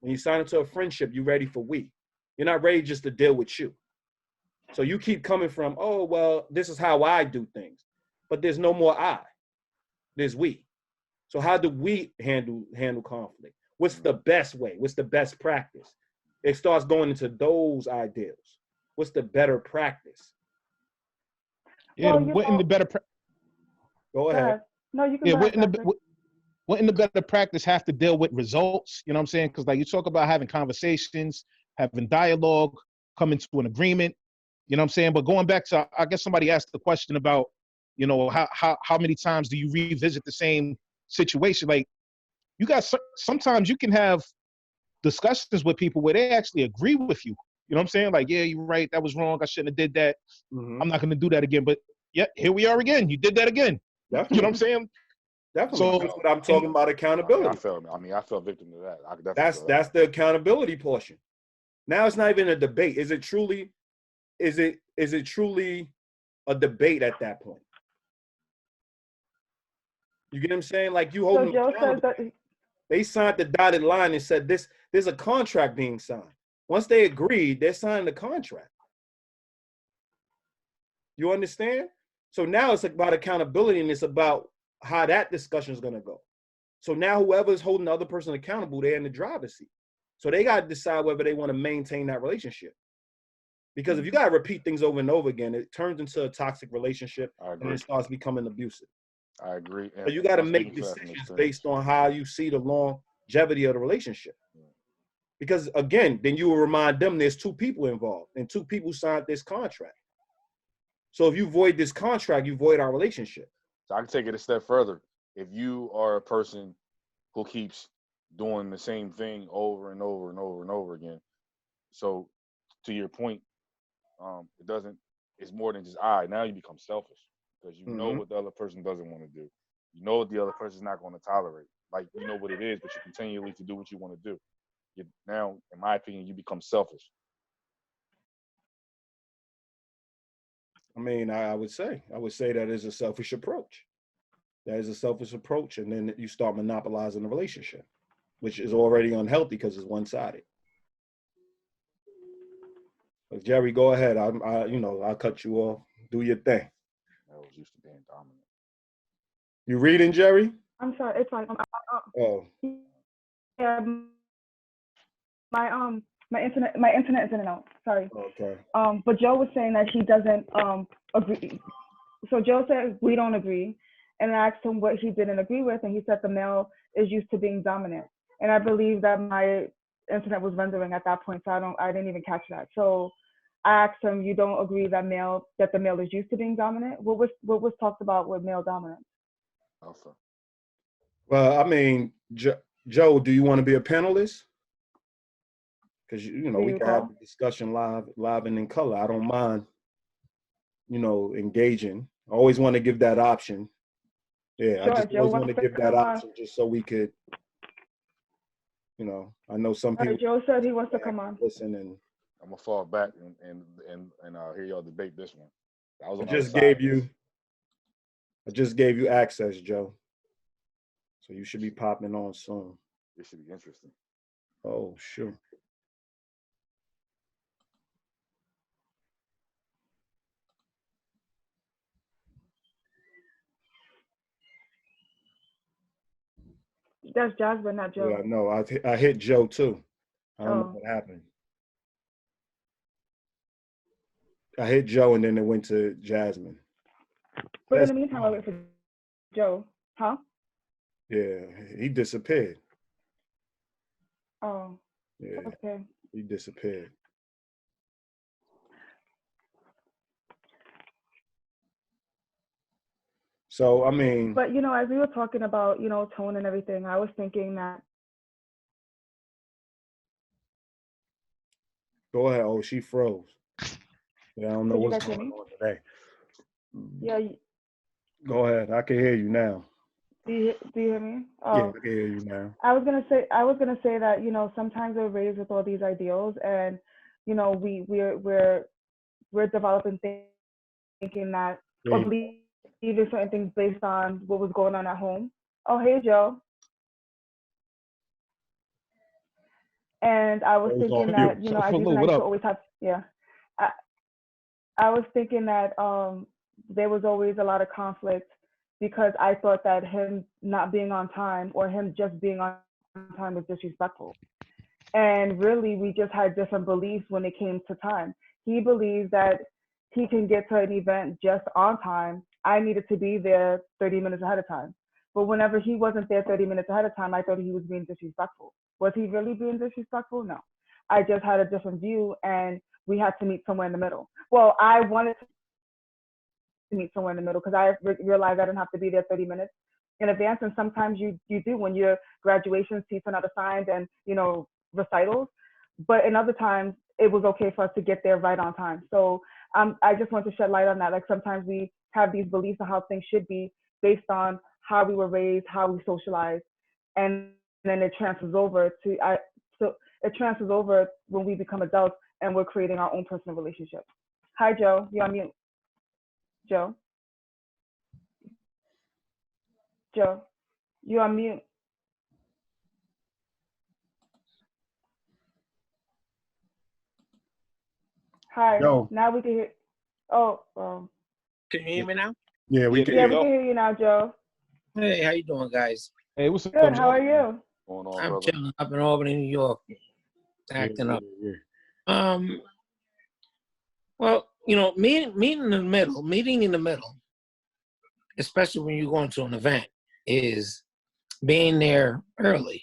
When you sign into a friendship, you're ready for we. You're not ready just to deal with you. So you keep coming from, oh, well, this is how I do things. But there's no more I. There's we. So how do we handle conflict? What's the best way? What's the best practice? It starts going into those ideals. What's the better practice? Yeah, Well, wouldn't the better Go ahead. No, you can yeah go ahead, wouldn't Patrick. wouldn't the better practice have to deal with results? You know what I'm saying? Because like you talk about having conversations, having dialogue, coming to an agreement. You know what I'm saying? But going back to, I guess somebody asked the question about, you know, how many times do you revisit the same situation? Like, you guys, sometimes you can have discussions with people where they actually agree with you. You know what I'm saying? Like, yeah, you're right. That was wrong. I shouldn't have did that. Mm-hmm. I'm not going to do that again. But yeah, here we are again. You did that again. Definitely. You know what I'm saying? Definitely. So That's what I'm talking about, accountability. I felt victim to that. I could definitely feel that. That's the accountability portion. Now it's not even a debate. Is it truly a debate at that point? You get what I'm saying? Like, you hold So them Joe says accountable. that. They signed the dotted line and said there's a contract being signed. Once they agreed, they're signing the contract. You understand? So now it's about accountability, and it's about how that discussion is going to go. So now whoever's holding the other person accountable, they're in the driver's seat. So they got to decide whether they want to maintain that relationship. Because if you got to repeat things over and over again, it turns into a toxic relationship and it starts becoming abusive. I agree. So you got to make decisions based on how you see the longevity of the relationship. Because again, then you will remind them there's two people involved and two people signed this contract. So if you void this contract, you void our relationship. So I can take it a step further. If you are a person who keeps doing the same thing over and over and over and over again, so to your point, it's more than just now you become selfish because you know what the other person doesn't want to do. You know what the other person's not going to tolerate. Like, you know what it is, but you continually to do what you want to do. Now, in my opinion, you become selfish. I mean, I would say that is a selfish approach. That is a selfish approach, and then you start monopolizing the relationship, which is already unhealthy because it's one-sided. But Jerry, go ahead. I'll cut you off. Do your thing. I was used to being dominant. You reading, Jerry? I'm sorry. It's fine. Oh. Yeah. My internet is in and out. Sorry. Okay. But Joe was saying that he doesn't agree. So Joe said we don't agree, and I asked him what he didn't agree with, and he said the male is used to being dominant. And I believe that my internet was rendering at that point, so I didn't even catch that. So I asked him, you don't agree that the male is used to being dominant? What was talked about with male dominance? Alpha. Well, I mean, Joe, do you want to be a panelist? Because we can have the discussion live and in color. I don't mind, engaging. I always want to give that option. Yeah, sure, I just always want to give that option just so we could, I know some people. Joe said he wants to come on. Listen, and I'm gonna fall back and hear y'all debate this one. I just gave you access, Joe. So you should be popping on soon. This should be interesting. Oh, sure. That's Jasmine, not Joe. Yeah, no, I hit Joe too. I don't know what happened. I hit Joe and then it went to Jasmine. But in the meantime, I wait for Joe. Huh? Yeah, he disappeared. Oh. Yeah. Okay. He disappeared. So, I mean. But, as we were talking about, tone and everything, I was thinking that. Go ahead. Oh, she froze. Yeah, I don't know what's going on today. Yeah. Go ahead. I can hear you now. Do you hear me? Oh. Yeah, I can hear you now. I was gonna say that sometimes we're raised with all these ideals, and we're developing thinking that or believing certain things based on what was going on at home. Oh, hey, Joe. And I was thinking that as you and I always have I was thinking that there was always a lot of conflict because I thought that him not being on time or him just being on time was disrespectful. And really, we just had different beliefs when it came to time. He believes that he can get to an event just on time, I needed to be there 30 minutes ahead of time. But whenever he wasn't there 30 minutes ahead of time, I thought he was being disrespectful. Was he really being disrespectful? No. I just had a different view, and we had to meet somewhere in the middle. Well, I wanted to meet somewhere in the middle because I realized I didn't have to be there 30 minutes in advance. And sometimes you do when your graduation seats are not assigned and, recitals. But in other times, it was okay for us to get there right on time. So I just want to shed light on that. Like sometimes we have these beliefs of how things should be based on how we were raised, how we socialized, and then it transfers over it transfers over when we become adults and we're creating our own personal relationships. Hi, Joe. You're on mute. Joe, you're on mute. Hi. Joe. Now we can hear. Oh. Can you hear me now? Yeah, we can. Yeah, we can hear you now, Joe. Hey, how you doing, guys? Hey, what's up? Good. How are you? Going on, I'm brother? chilling up in Albany, New York, acting up. Well, meeting in the middle, especially when you're going to an event, is being there early.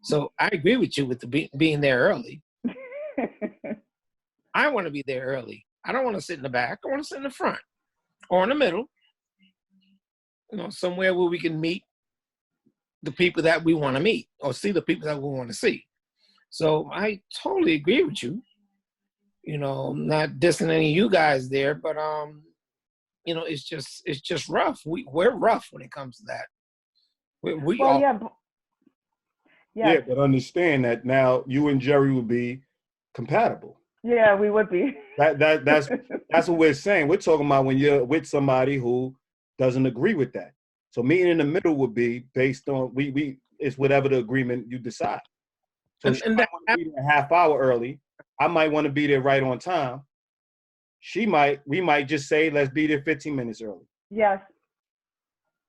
So I agree with you with the being there early. I want to be there early. I don't want to sit in the back. I want to sit in the front or in the middle. Somewhere where we can meet the people that we want to meet or see the people that we want to see. So I totally agree with you. Not dissing any of you guys there, but it's just rough. We're rough when it comes to that. Yeah, but understand that now you and Jerry will be compatible. Yeah, we would be. That's what we're saying. We're talking about when you're with somebody who doesn't agree with that. So meeting in the middle would be based on it's whatever the agreement you decide. So she might want to be there a half hour early. I might want to be there right on time. We might just say, let's be there 15 minutes early. Yes.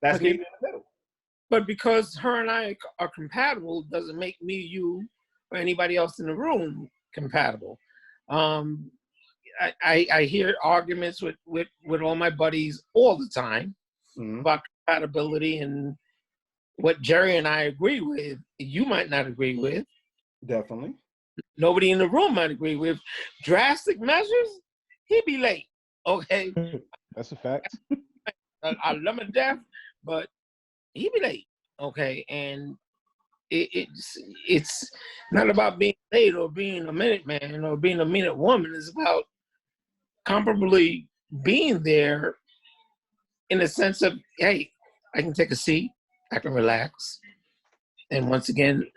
That's meeting in the middle. But because her and I are compatible doesn't make me, you, or anybody else in the room compatible. I hear arguments with all my buddies all the time about compatibility, and what Jerry and I agree with, you might not agree with. Definitely. Nobody in the room might agree with. Drastic measures, he'd be late. Okay. That's a fact. I love him to death, but he'd be late. Okay. And it's not about being late or being a minute man or being a minute woman. It's about comparably being there in the sense of, hey, I can take a seat, I can relax, and once again,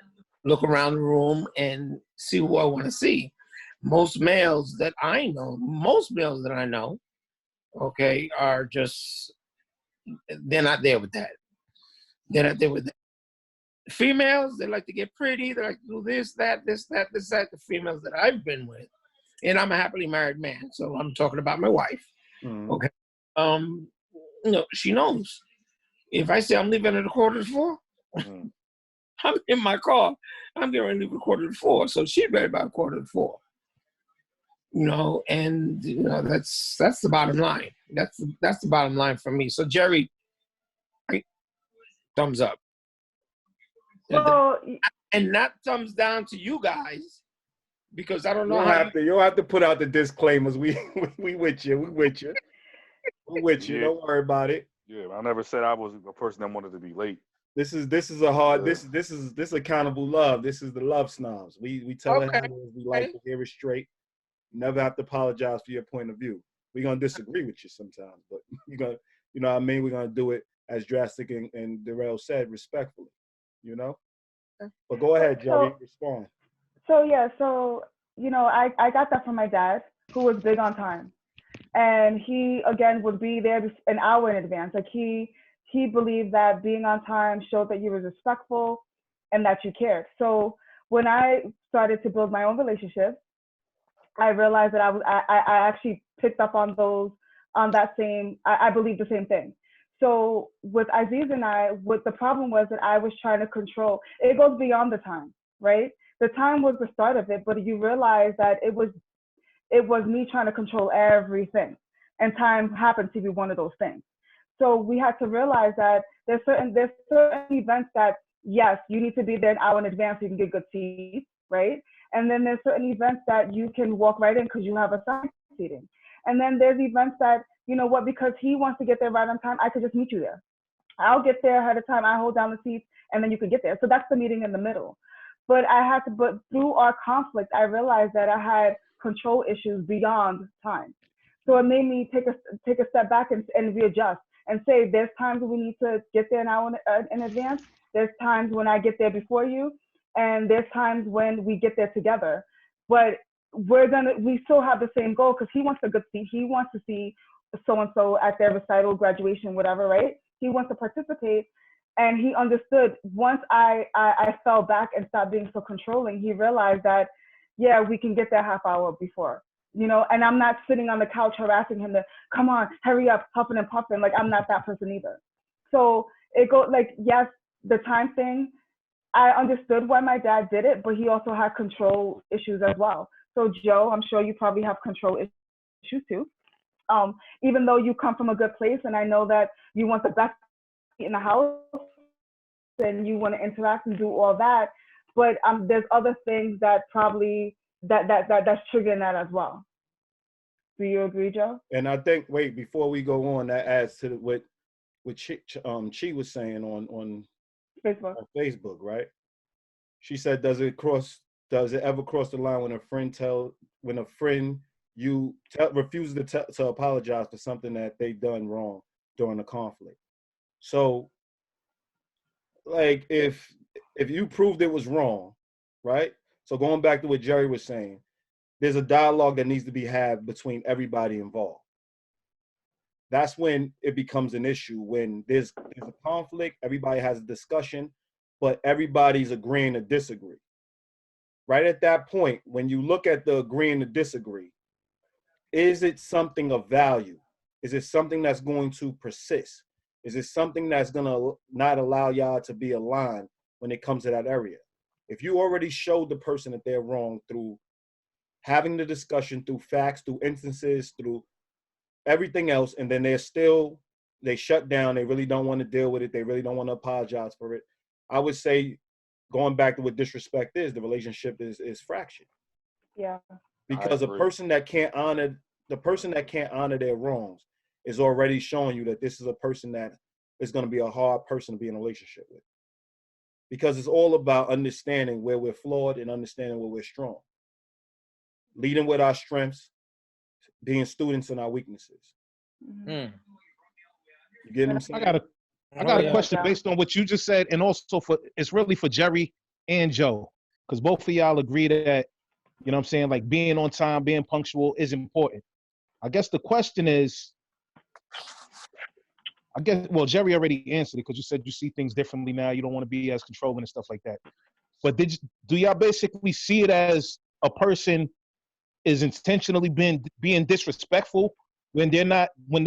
look around the room and see who I want to see. Most males that I know, okay, are just, they're not there with that. They're not there with that. Females, they like to get pretty, they like to do this, that. The females that I've been with. And I'm a happily married man, so I'm talking about my wife. Okay. She knows. If I say I'm leaving at 4:45, I'm in my car. I'm getting ready to leave at 4:45. So she's ready about 4:45. And that's the bottom line. That's the bottom line for me. So Jerry, thumbs up. Well, and not thumbs down to you guys, because I don't know you'll have to put out the disclaimers. We with you. We're with you. Don't worry about it. Yeah, I never said I was a person that wanted to be late. This is a hard. This is accountable love. This is the love snobs. We tell it how it is. We like to hear it straight. You never have to apologize for your point of view. We're gonna disagree with you sometimes, but you're gonna, what I mean. We're gonna do it as drastic and Darrell said, respectfully. But go ahead, Jerry. Respond. I got that from my dad, who was big on time. And he, again, would be there an hour in advance. Like he believed that being on time showed that you were respectful and that you cared. So when I started to build my own relationship, I realized that I actually picked up on I believe the same thing. So with Aziz and I, what the problem was that I was trying to control. It goes beyond the time, right? The time was the start of it, but you realize that it was me trying to control everything. and time happens to be one of those things. So we had to realize that there's certain events that, yes, you need to be there an hour in advance so you can get good seats, right? And then there's certain events that you can walk right in because you have assigned seating. And then there's events that, you know what, because he wants to get there right on time, I could just meet you there. I'll get there ahead of time, I hold down the seats, and then you can get there. So that's the meeting in the middle. But through our conflict, I realized that I had control issues beyond time. So it made me take a step back and readjust and say, there's times when we need to get there an hour in advance. There's times when I get there before you, and there's times when we get there together. But we still have the same goal because he wants a good seat. He wants to see so-and-so at their recital, graduation, whatever, right? He wants to participate. And he understood once I fell back and stopped being so controlling, he realized that, yeah, we can get there half hour before, you know, and I'm not sitting on the couch harassing him to, come on, hurry up, huffing and puffing. Like, I'm not that person either. So it goes like, yes, the time thing, I understood why my dad did it, but he also had control issues as well. So Joe, I'm sure you probably have control issues too. Even though you come from a good place and I know that you want the best in the house and you want to interact and do all that, but there's other things that probably that's triggering that as well. Do you agree, Joe? And I think, wait, before we go on, that adds to what Chi was saying on Facebook, right? She said, does it ever cross the line when a friend refuses to apologize for something that they done wrong during a conflict? So, like, if you proved it was wrong, right? So going back to what Jerry was saying, there's a dialogue that needs to be had between everybody involved. That's when it becomes an issue. When there's a conflict, everybody has a discussion, but everybody's agreeing to disagree. Right at that point, when you look at the agreeing to disagree, is it something of value? Is it something that's going to persist? Is it something that's going to not allow y'all to be aligned when it comes to that area? If you already showed the person that they're wrong through having the discussion, through facts, through instances, through everything else, and then they shut down, they really don't want to deal with it, they really don't want to apologize for it, I would say, going back to what disrespect is, the relationship is fractured. Yeah. Because a person that can't honor their wrongs is already showing you that this is a person that is going to be a hard person to be in a relationship with. Because it's all about understanding where we're flawed and understanding where we're strong. Leading with our strengths, being students in our weaknesses. Mm-hmm. You get what I'm saying? I got a question based on what you just said, and also it's really for Jerry and Joe, because both of y'all agree that, you know what I'm saying, like being on time, being punctual is important. I guess the question is, Jerry already answered it because you said you see things differently now. You don't want to be as controlling and stuff like that. But do y'all basically see it as a person is intentionally being disrespectful when they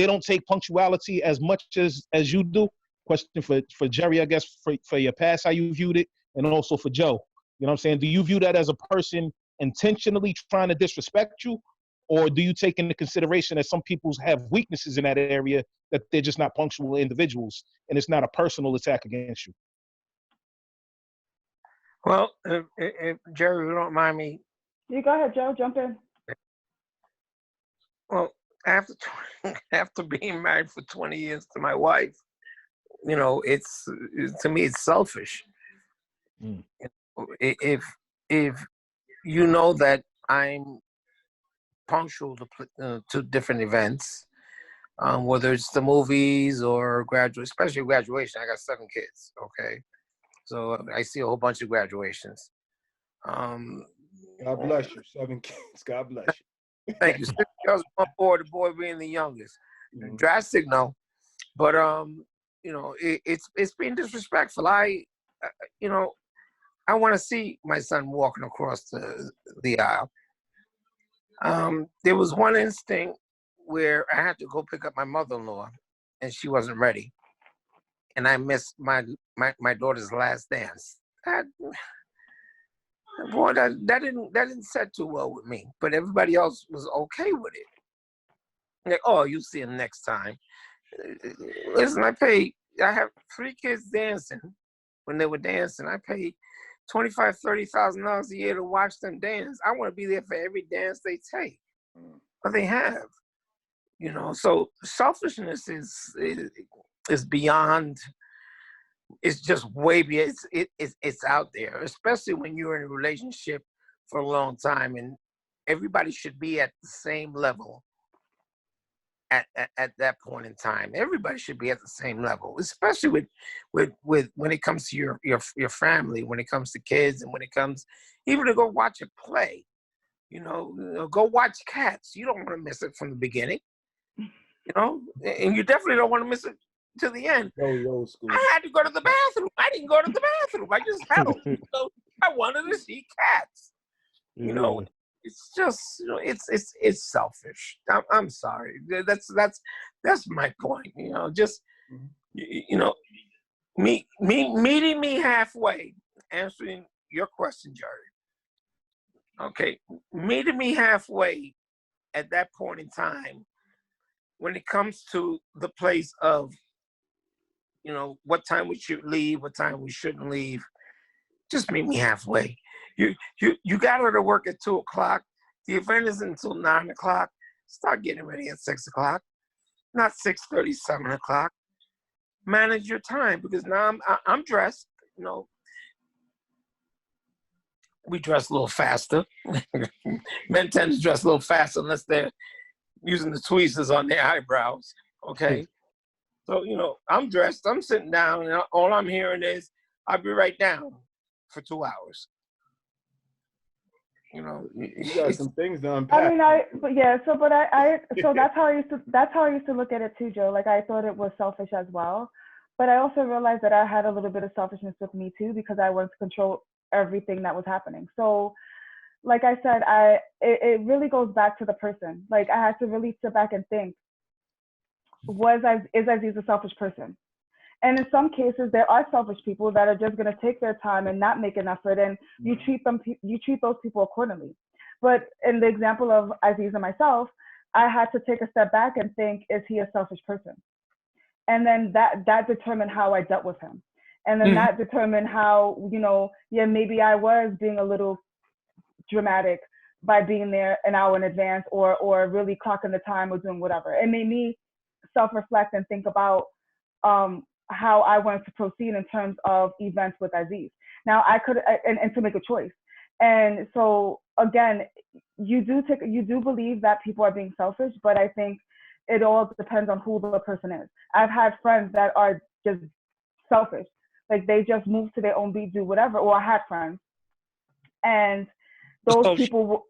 don't take punctuality as much as you do? Question for Jerry, I guess, for your past, how you viewed it, and also for Joe. You know what I'm saying? Do you view that as a person intentionally trying to disrespect you, or do you take into consideration that some people have weaknesses in that area, that they're just not punctual individuals, and it's not a personal attack against you? Well, if Jerry, you don't mind me. You go ahead, Joe. Jump in. Well, after being married for 20 years to my wife, you know, to me, it's selfish. Mm. If you know that I'm punctual to different events, whether it's the movies or especially graduation. I got 7 kids, okay? So I see a whole bunch of graduations. God bless you, 7 kids. God bless you. Thank you. 6 girls, 1 boy, the boy being the youngest. Mm-hmm. Drastic, no. But, you know, it's being disrespectful. I want to see my son walking across the aisle. There was one instinct where I had to go pick up my mother-in-law, and she wasn't ready, and I missed my daughter's last dance. That didn't set too well with me, but everybody else was okay with it. Like, oh, you see him next time. Listen, I have 3 kids dancing. When they were dancing, I paid $25,000-$30,000 a year to watch them dance. I want to be there for every dance they take or they have. You know, so selfishness is beyond. It's just way beyond. It's out there, especially when you're in a relationship for a long time, and everybody should be at the same level. At that point in time, everybody should be at the same level, especially with when it comes to your family, when it comes to kids, and when it comes even to go watch a play. You know, go watch Cats. You don't want to miss it from the beginning. You know, and you definitely don't want to miss it to the end. Old school. I had to go to the bathroom. I didn't go to the bathroom. I just helped. You know, I wanted to see Cats. You know. It's just, you know, it's selfish. I'm sorry. That's my point. You know, just you know, meeting me halfway, answering your question, Jerry. Okay, meeting me halfway at that point in time, when it comes to the place of, you know, what time we should leave, what time we shouldn't leave. Just meet me halfway. You got her to work at 2:00. The event is until 9:00. Start getting ready at 6:00, not 6:30, 7:00. Manage your time, because now I'm dressed. You know, we dress a little faster. Men tend to dress a little faster unless they're using the tweezers on their eyebrows. Okay, so you know, I'm dressed. I'm sitting down, and all I'm hearing is, "I'll be right down," for 2 hours. You know, you got some things to unpack. I mean, so that's how I used to look at it too, Joe. Like, I thought it was selfish as well, but I also realized that I had a little bit of selfishness with me too, because I wanted to control everything that was happening. So, like I said, it really goes back to the person. Like, I had to really sit back and think, is Aziz a selfish person? And in some cases, there are selfish people that are just going to take their time and not make an effort, and you treat those people accordingly. But in the example of Aziz and myself, I had to take a step back and think, is he a selfish person? And then that determined how I dealt with him. And then that determined how, you know, yeah, maybe I was being a little dramatic by being there an hour in advance, or really clocking the time or doing whatever. It made me self-reflect and think about how I wanted to proceed in terms of events with Aziz. Now I could, and to make a choice. And so again, you do believe that people are being selfish, but I think it all depends on who the person is. I've had friends that are just selfish. Like, they just move to their own beat, do whatever. Or I had friends, and those people,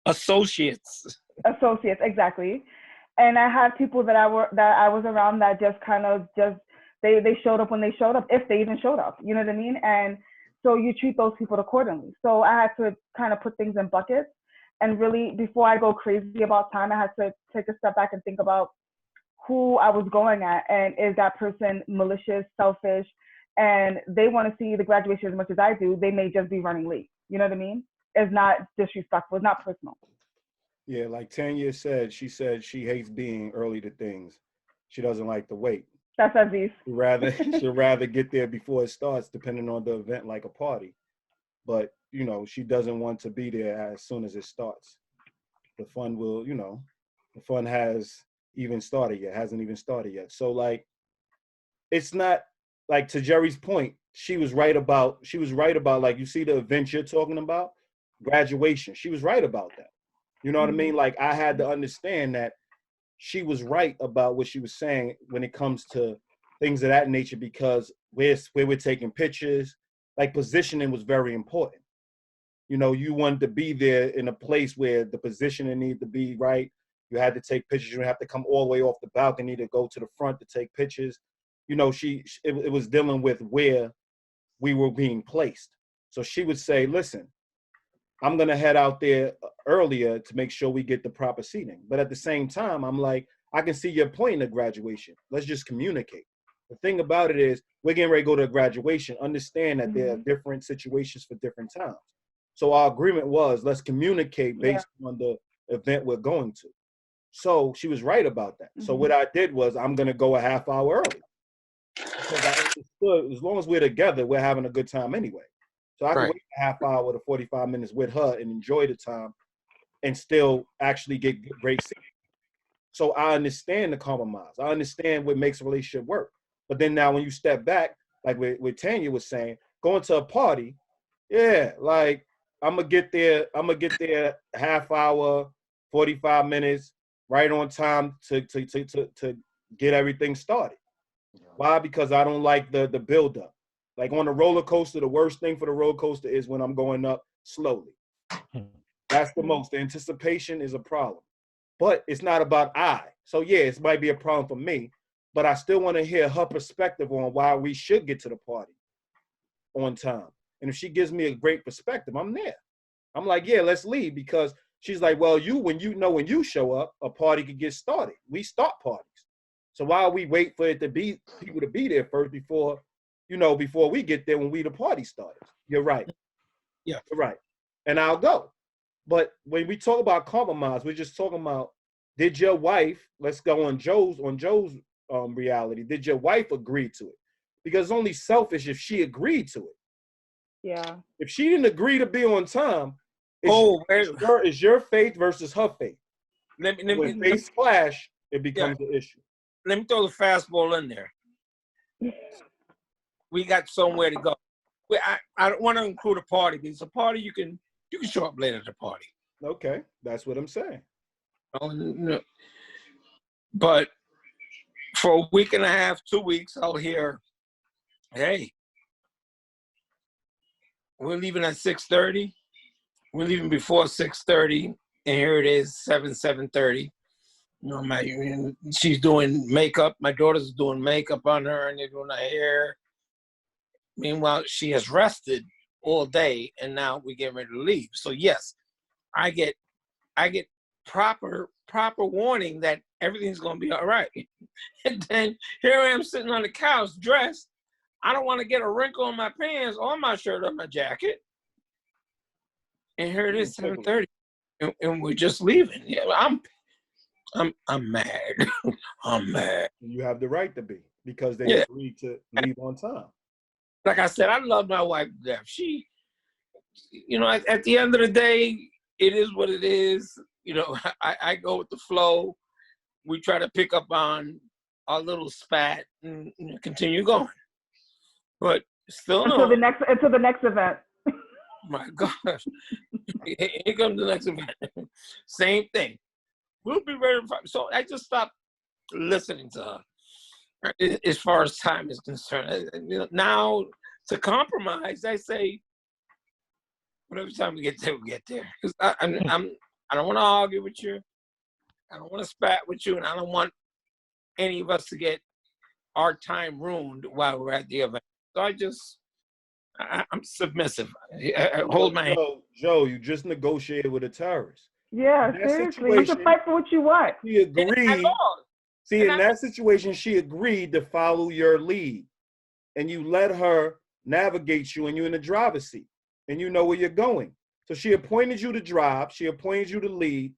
Associates, exactly. And I had people that I was around that just kind of they showed up when they showed up, if they even showed up. You know what I mean? And so you treat those people accordingly. So I had to kind of put things in buckets, and really, before I go crazy about time, I had to take a step back and think about who I was going at, and is that person malicious, selfish, and they want to see the graduation as much as I do. They may just be running late. You know what I mean? It's not disrespectful. It's not personal. Yeah, like Tanya said, she hates being early to things. She doesn't like to wait. That's Aziz. She'd rather get there before it starts, depending on the event, like a party. But, you know, she doesn't want to be there as soon as it starts. The fun hasn't even started yet. So, like, it's not, like, to Jerry's point, she was right about, like, you see the event you're talking about, graduation. She was right about that. You know what I mean? Like, I had to understand that she was right about what she was saying when it comes to things of that nature, because where we're taking pictures, like, positioning was very important. You know, you wanted to be there in a place where the positioning needed to be right. You had to take pictures. You didn't have to come all the way off the balcony to go to the front to take pictures. You know, it was dealing with where we were being placed. So she would say, listen, I'm going to head out there earlier to make sure we get the proper seating. But at the same time, I'm like, I can see your point in the graduation. Let's just communicate. The thing about it is, we're getting ready to go to graduation. Understand that there are different situations for different times. So our agreement was, let's communicate based on event we're going to. So she was right about that. So what I did was I'm going to go a half hour early. Because I understood as long as we're together, we're having a good time anyway. So I can wait a half hour to 45 minutes with her and enjoy the time and still actually get great seats. So I understand the compromise. I understand what makes a relationship work. But then now when you step back, like what Tanya was saying, going to a party, like I'm gonna get there half hour, 45 minutes, right on time to get everything started. Why? Because I don't like the build up. Like on a roller coaster, the worst thing for the roller coaster is when I'm going up slowly. That's the most. The anticipation is a problem. But it's not about I. So yeah, it might be a problem for me, but I still want to hear her perspective on why we should get to the party on time. And if she gives me a great perspective, I'm there. I'm like, yeah, let's leave, because she's like, well, when you show up, a party could get started. We start parties. So why we wait for it to be people to be there first before we get there when we the party starters? You're right. Yeah. You're right. And I'll go. But when we talk about compromise, we're just talking about, did your wife, let's go on Joe's reality, did your wife agree to it? Because it's only selfish if she agreed to it. Yeah. If she didn't agree to be on time, it's your faith versus her faith. When faiths clash, it becomes an issue. Let me throw the fastball in there. We got somewhere to go. I don't want to include a party, because a party you can show up late at the party. Okay, that's what I'm saying. But for a week and a half, 2 weeks, I'll hear, hey, we're leaving at 6:30. We're leaving before 6:30, and here it is, 7:30. She's doing makeup. My daughter's doing makeup on her, and they're doing her hair. Meanwhile, she has rested all day, and now we get ready to leave. So yes, I get proper warning that everything's gonna be all right. And then here I am sitting on the couch dressed. I don't want to get a wrinkle on my pants, on my shirt, or my jacket. And here it is, 7:30, and we're just leaving. Yeah, I'm mad. I'm mad. You have the right to be, because they agreed to leave on time. Like I said, I love my wife to death. She, at the end of the day, it is what it is. I go with the flow. We try to pick up on our little spat and continue going. But still, until the next event. My gosh, here comes the next event. Same thing. We'll be ready. So I just stopped listening to her as far as time is concerned. Now to compromise, I say, whatever time we get there, we get there. Because I don't want to argue with you. I don't want to spat with you, and I don't want any of us to get our time ruined while we're at the event. So I'm submissive. I hold my hand. Joe, you just negotiated with a terrorist. Yeah, seriously. You can fight for what you want. She agreed. In that situation, she agreed to follow your lead. And you let her navigate you, and you're in the driver's seat. And you know where you're going. So she appointed you to drive. She appointed you to lead.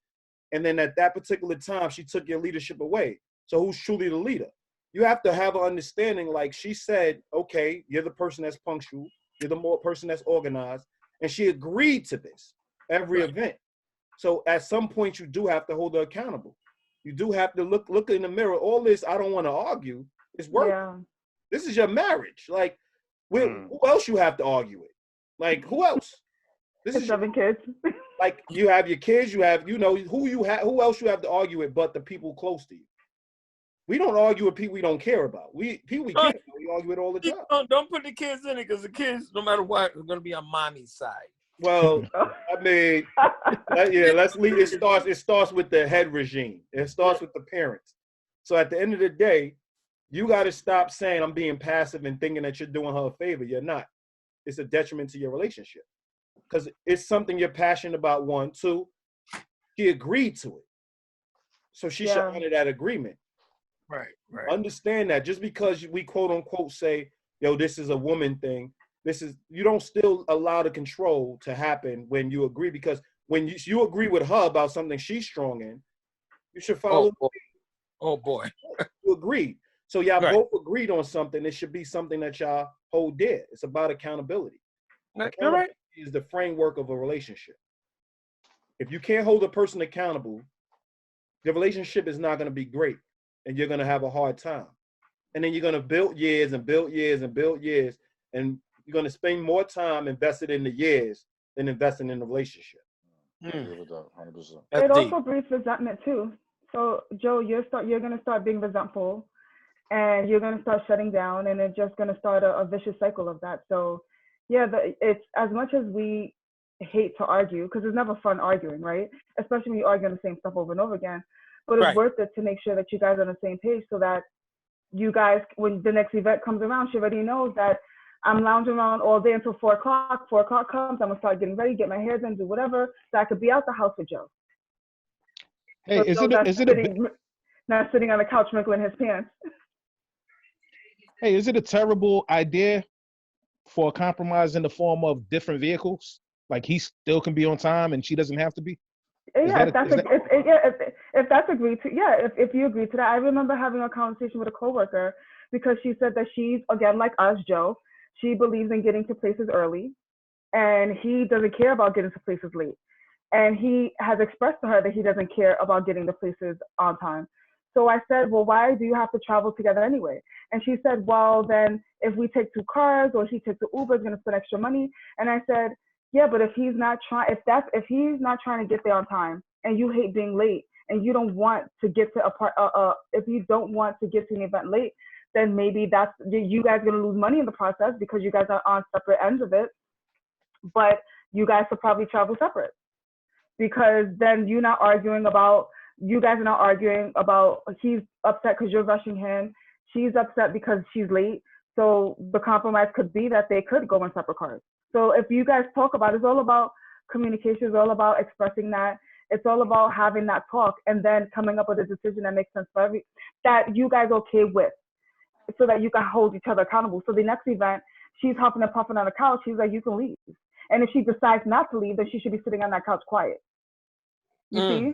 And then at that particular time, she took your leadership away. So who's truly the leader? You have to have an understanding, like she said, okay, you're the person that's punctual. You're the person that's organized. And she agreed to this every event. So at some point, you do have to hold her accountable. You do have to look in the mirror. All this, I don't want to argue. It's work. Yeah. This is your marriage. Like, who else you have to argue with? Like, who else? This is 7 kids. Like, you have your kids. You have, who else you have to argue with but the people close to you. We don't argue with people we don't care about. People we care about, we argue with all the time. Don't put the kids in it, because the kids, no matter what, are going to be on mommy's side. Well, I mean, let's leave. It starts with the head regime. It starts with the parents. So at the end of the day, you got to stop saying I'm being passive and thinking that you're doing her a favor. You're not. It's a detriment to your relationship, because it's something you're passionate about. 1, 2, she agreed to it, so she should honor that agreement. Right. Understand that just because we quote unquote say, yo, this is a woman thing, you don't still allow the control to happen when you agree, because when you agree with her about something she's strong in, you should follow. Oh boy. You agreed. So y'all Right. both agreed on something. It should be something that y'all hold dear. It's about accountability. You're Accountability right. is the framework of a relationship. If you can't hold a person accountable, the relationship is not going to be great, and you're going to have a hard time. And then you're going to build years and build years and build years, and you're going to spend more time invested in the years than investing in the relationship. I agree with that 100%. It also breeds resentment too. So Joe, you're gonna start being resentful, and you're gonna start shutting down, and it's just gonna start a vicious cycle of that. So yeah, it's as much as we hate to argue, because it's never fun arguing, right? Especially when you argue on the same stuff over and over again. But it's Right. worth it to make sure that you guys are on the same page, so that you guys, when the next event comes around, she already knows that I'm lounging around all day until 4 o'clock. 4 o'clock comes, I'm gonna start getting ready, get my hair done, do whatever, so I could be out the house with Joe. Hey, So not sitting on the couch wrinkling his pants. Hey, is it a terrible idea for a compromise in the form of different vehicles? Like he still can be on time and she doesn't have to be? Yeah, if that's agreed to, yeah, if you agree to that. I remember having a conversation with a coworker because she said that she's, again, like us, Joe, she believes in getting to places early, and he doesn't care about getting to places late. And he has expressed to her that he doesn't care about getting to places on time. So I said, well, why do you have to travel together anyway? And she said, well, then if we take 2 cars or he takes the Uber, it's going to spend extra money. And I said, yeah, but if he's not trying to get there on time, and you hate being late, and you don't want to get to if you don't want to get to an event late, then maybe that's, you guys are going to lose money in the process because you guys are on separate ends of it. But you guys should probably travel separate, because then you guys are not arguing about he's upset because you're rushing him, she's upset because she's late. So the compromise could be that they could go in separate cars. So if you guys talk about it, it's all about communication, it's all about expressing that, it's all about having that talk, and then coming up with a decision that makes sense for that you guys are okay with, so that you can hold each other accountable. So the next event, she's huffing and puffing on the couch, she's like, you can leave. And if she decides not to leave, then she should be sitting on that couch quiet. You see?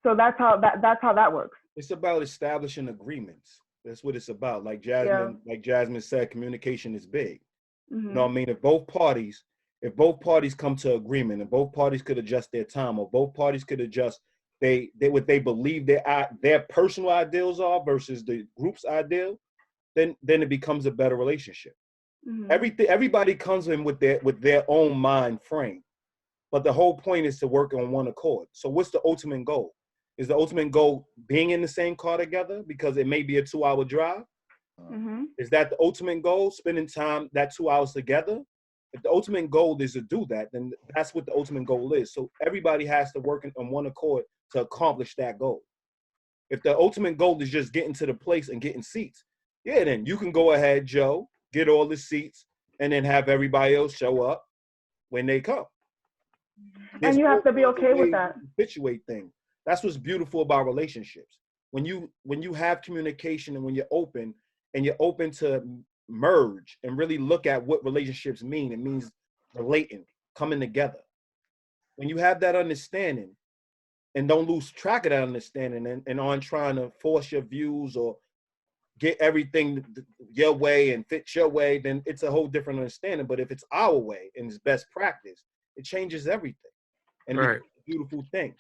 So that's how that works. It's about establishing agreements. That's what it's about. Like Jasmine said, communication is big. Mm-hmm. You know what I mean? If both parties come to agreement, and both parties could adjust their time, or both parties could adjust what they believe their personal ideals are versus the group's ideal, then it becomes a better relationship. Mm-hmm. Everybody comes in with their own mind frame, but the whole point is to work on one accord. So what's the ultimate goal? Is the ultimate goal being in the same car together because it may be a 2-hour drive? Mm-hmm. Is that the ultimate goal, spending time, that 2 hours together? If the ultimate goal is to do that, then that's what the ultimate goal is. So everybody has to work on one accord to accomplish that goal. If the ultimate goal is just getting to the place and getting seats, yeah, then you can go ahead, Joe, get all the seats, and then have everybody else show up when they come. And you have to be okay with that. Situate thing. That's what's beautiful about relationships. When you have communication, and when you're open to merge and really look at what relationships mean, it means relating, coming together. When you have that understanding and don't lose track of that understanding and on trying to force your views or get everything your way and fit your way, then it's a whole different understanding. But if it's our way and it's best practice, it changes everything. And right. It's a beautiful thing.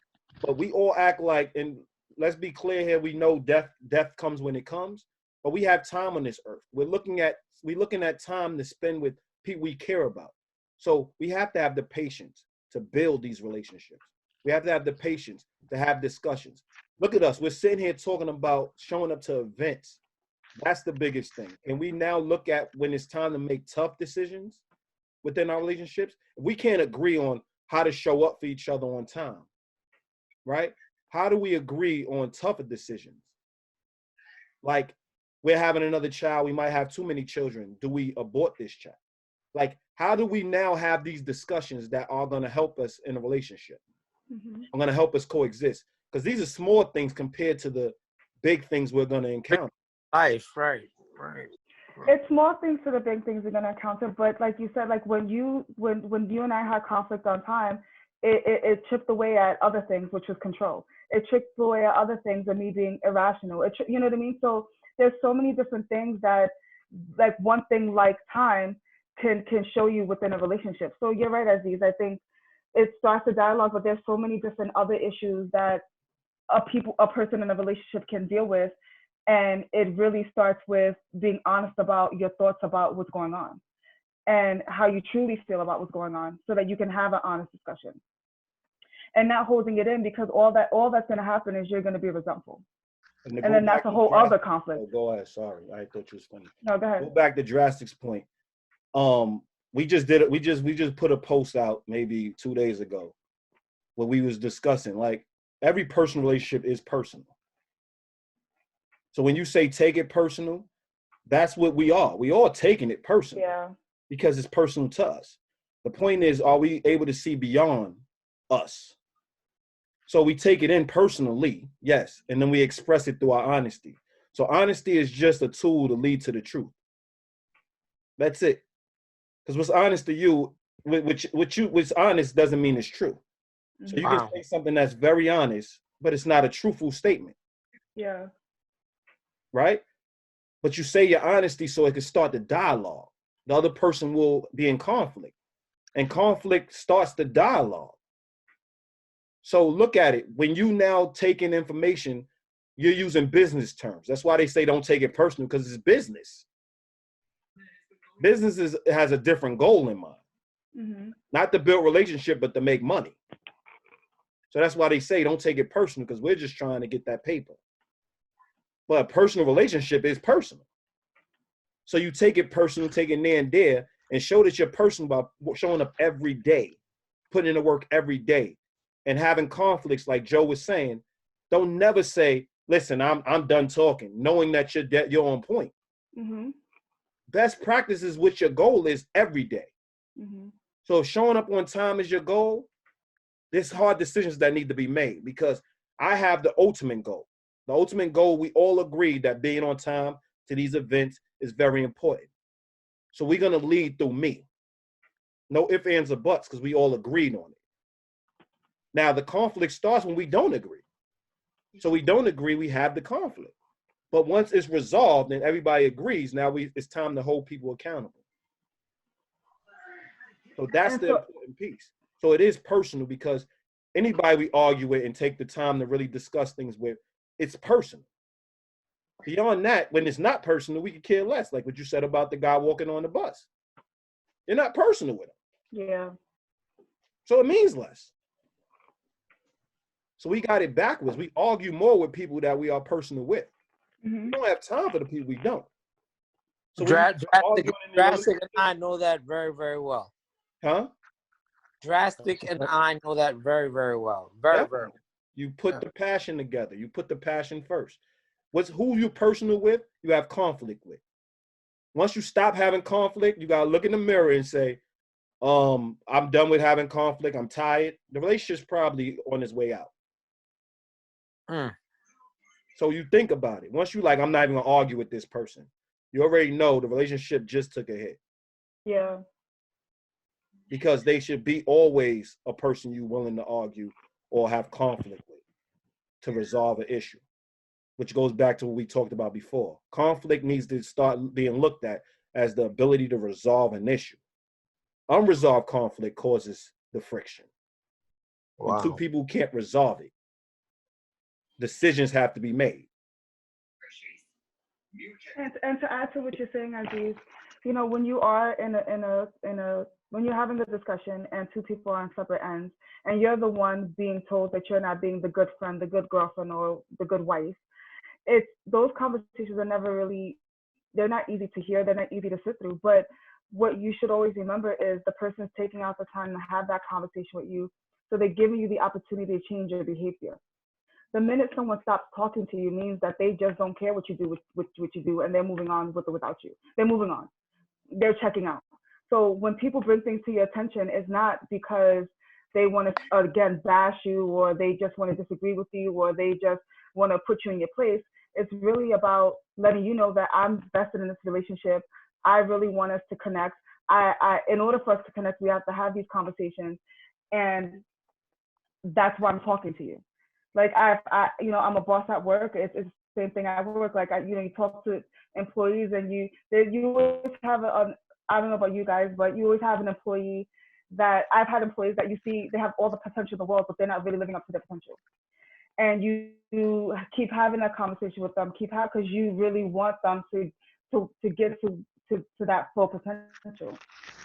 But we all act like, and let's be clear here, we know death comes when it comes, but we have time on this earth. We're looking at time to spend with people we care about. So we have to have the patience to build these relationships. We have to have the patience to have discussions. Look at us. We're sitting here talking about showing up to events. That's the biggest thing. And we now look at when it's time to make tough decisions within our relationships. We can't agree on how to show up for each other on time, right? How do we agree on tougher decisions? Like, we're having another child. We might have too many children. Do we abort this child? Like, how do we now have these discussions that are going to help us in a relationship? Mm-hmm. Are going to help us coexist? Because these are small things compared to the big things we're going to encounter. Life, right. It's small things to the big things we're going to encounter. But like you said, like when you and I had conflict on time, it chipped away at other things, which was control. It chipped away at other things of me being irrational. You know what I mean? So there's so many different things that, like one thing like time can show you within a relationship. So you're right, Aziz. I think it starts a dialogue, but there's so many different other issues that a person in a relationship can deal with. And it really starts with being honest about your thoughts about what's going on and how you truly feel about what's going on, so that you can have an honest discussion and not holding it in, because all that's going to happen is you're going to be resentful. And then that's a whole other conflict. Oh, go ahead. Sorry. I thought you was funny. No, go ahead. Go back to Drastic's point. We just did it. We just put a post out maybe 2 days ago where we was discussing, like, every personal relationship is personal. So when you say take it personal, that's what we are. We all taking it personal. Yeah. Because it's personal to us. The point is, are we able to see beyond us? So we take it in personally, yes, and then we express it through our honesty. So honesty is just a tool to lead to the truth. That's it. Because what's honest to you, what's honest doesn't mean it's true. So you can say something that's very honest, but it's not a truthful statement. Yeah. Right? But you say your honesty so it can start the dialogue. The other person will be in conflict. And conflict starts the dialogue. So look at it. When you now take in information, you're using business terms. That's why they say don't take it personal, because it's business. Business has a different goal in mind. Mm-hmm. Not to build relationship, but to make money. So that's why they say don't take it personal, because we're just trying to get that paper. But a personal relationship is personal. So you take it personal, take it near and dear, and show that you're personal by showing up every day, putting in the work every day, and having conflicts like Joe was saying. Don't never say, listen, I'm done talking, knowing that you're on point. Mm-hmm. Best practice is what your goal is every day. Mm-hmm. So if showing up on time is your goal, there's hard decisions that need to be made, because I have the ultimate goal. The ultimate goal, we all agree that being on time to these events is very important. So we're going to lead through me. No ifs, ands, or buts, because we all agreed on it. Now, the conflict starts when we don't agree. So we don't agree, we have the conflict. But once it's resolved and everybody agrees, now it's time to hold people accountable. So that's the important piece. So it is personal, because anybody we argue with and take the time to really discuss things with, it's personal. Beyond that, when it's not personal, we could care less. Like what you said about the guy walking on the bus. You're not personal with him. Yeah. So it means less. So we got it backwards. We argue more with people that we are personal with. Mm-hmm. We don't have time for the people we don't. So Drastic and I know that very, very well. Huh? Drastic and I know that very, very well. Very, very well. You put the passion together. You put the passion first. Who you're personal with, you have conflict with. Once you stop having conflict, you got to look in the mirror and say, I'm done with having conflict. I'm tired. The relationship's probably on its way out. So you think about it. Once you like, I'm not even going to argue with this person, you already know the relationship just took a hit. Yeah. Because they should be always a person you're willing to argue or have conflict with to resolve an issue, which goes back to what we talked about before. Conflict needs to start being looked at as the ability to resolve an issue. Unresolved conflict causes the friction. Wow. When two people can't resolve it, decisions have to be made. And to add to what you're saying, Aziz, you know, when you are when you're having a discussion and two people are on separate ends, and you're the one being told that you're not being the good friend, the good girlfriend, or the good wife, those conversations are never really, they're not easy to hear, they're not easy to sit through. But what you should always remember is the person's taking out the time to have that conversation with you, so they're giving you the opportunity to change your behavior. The minute someone stops talking to you means that they just don't care what you do with what you do, and they're moving on with or without you. They're moving on. They're checking out. So when people bring things to your attention, it's not because they want to, again, bash you, or they just want to disagree with you, or they just want to put you in your place. It's really about letting you know that I'm vested in this relationship. I really want us to connect. In order for us to connect, we have to have these conversations. And that's why I'm talking to you. Like you know, I'm a boss at work. It's the same thing at work. Like you know, you talk to employees and you always have I don't know about you guys, but you always have an employee that I've had employees that you see they have all the potential in the world, but they're not really living up to their potential. And you keep having that conversation with them, because you really want them to get to that full potential.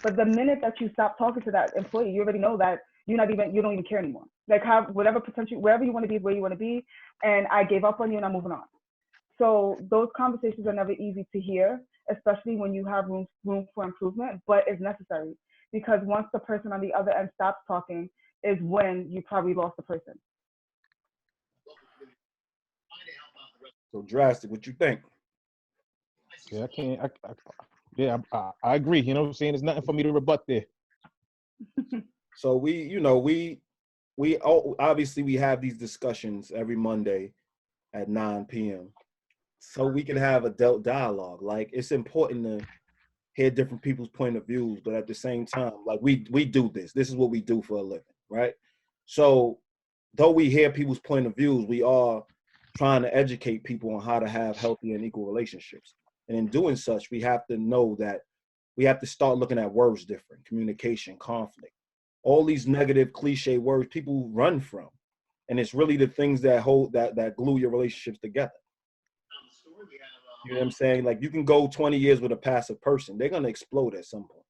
But the minute that you stop talking to that employee, you already know that you don't even care anymore. Like have whatever potential, wherever you want to be, where you want to be, and I gave up on you and I'm moving on. So those conversations are never easy to hear, especially when you have room for improvement, but it's necessary, because once the person on the other end stops talking is when you probably lost the person. So Drastic, what you think? Yeah, I agree. You know what I'm saying? There's nothing for me to rebut there. So we obviously we have these discussions every Monday at 9 p.m. so we can have adult dialogue. Like, it's important to hear different people's point of views, but at the same time, like we do this. This is what we do for a living, right? So though we hear people's point of views, we are trying to educate people on how to have healthy and equal relationships. And in doing such, we have to know that we have to start looking at words different: communication, conflict, all these negative cliche words people run from. And it's really the things that hold that glue your relationships together. You know what I'm saying? Like, you can go 20 years with a passive person, they're gonna explode at some point.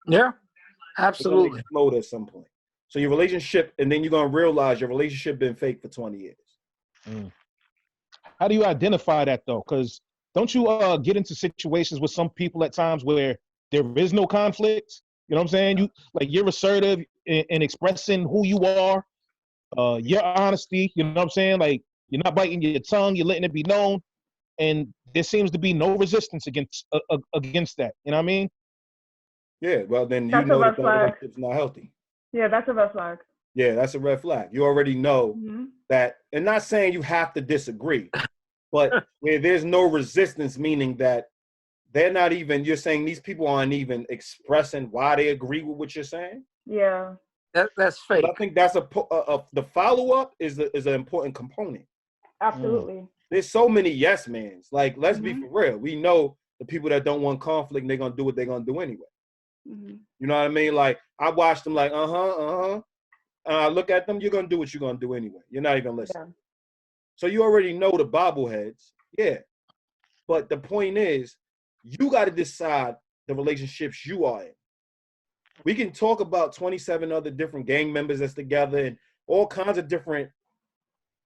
Yeah, absolutely. Explode at some point. So your relationship, and then you're gonna realize your relationship been fake for 20 years. How do you identify that though? Because don't you get into situations with some people at times where there is no conflict? You know what I'm saying? You're assertive in expressing who you are, your honesty. You know what I'm saying? Like, you're not biting your tongue, you're letting it be known, and there seems to be no resistance against that. You know what I mean? Yeah. Well, then that's you know that relationship's not healthy. Yeah, that's a red flag. Yeah, that's a red flag. You already know that, and not saying you have to disagree, but where there's no resistance, meaning that they're not even, you're saying these people aren't even expressing why they agree with what you're saying. Yeah. That's fake. But I think that's the follow-up is an important component. Absolutely. There's so many yes mans. Like, let's be for real. We know the people that don't want conflict, and they're gonna do what they're gonna do anyway. You know what I mean? Like, I watch them like, I look at them, you're gonna do what you're gonna do anyway. You're not even listening. Yeah. So you already know the bobbleheads. Yeah. But the point is, you got to decide the relationships you are in. We can talk about 27 other different gang members that's together and all kinds of different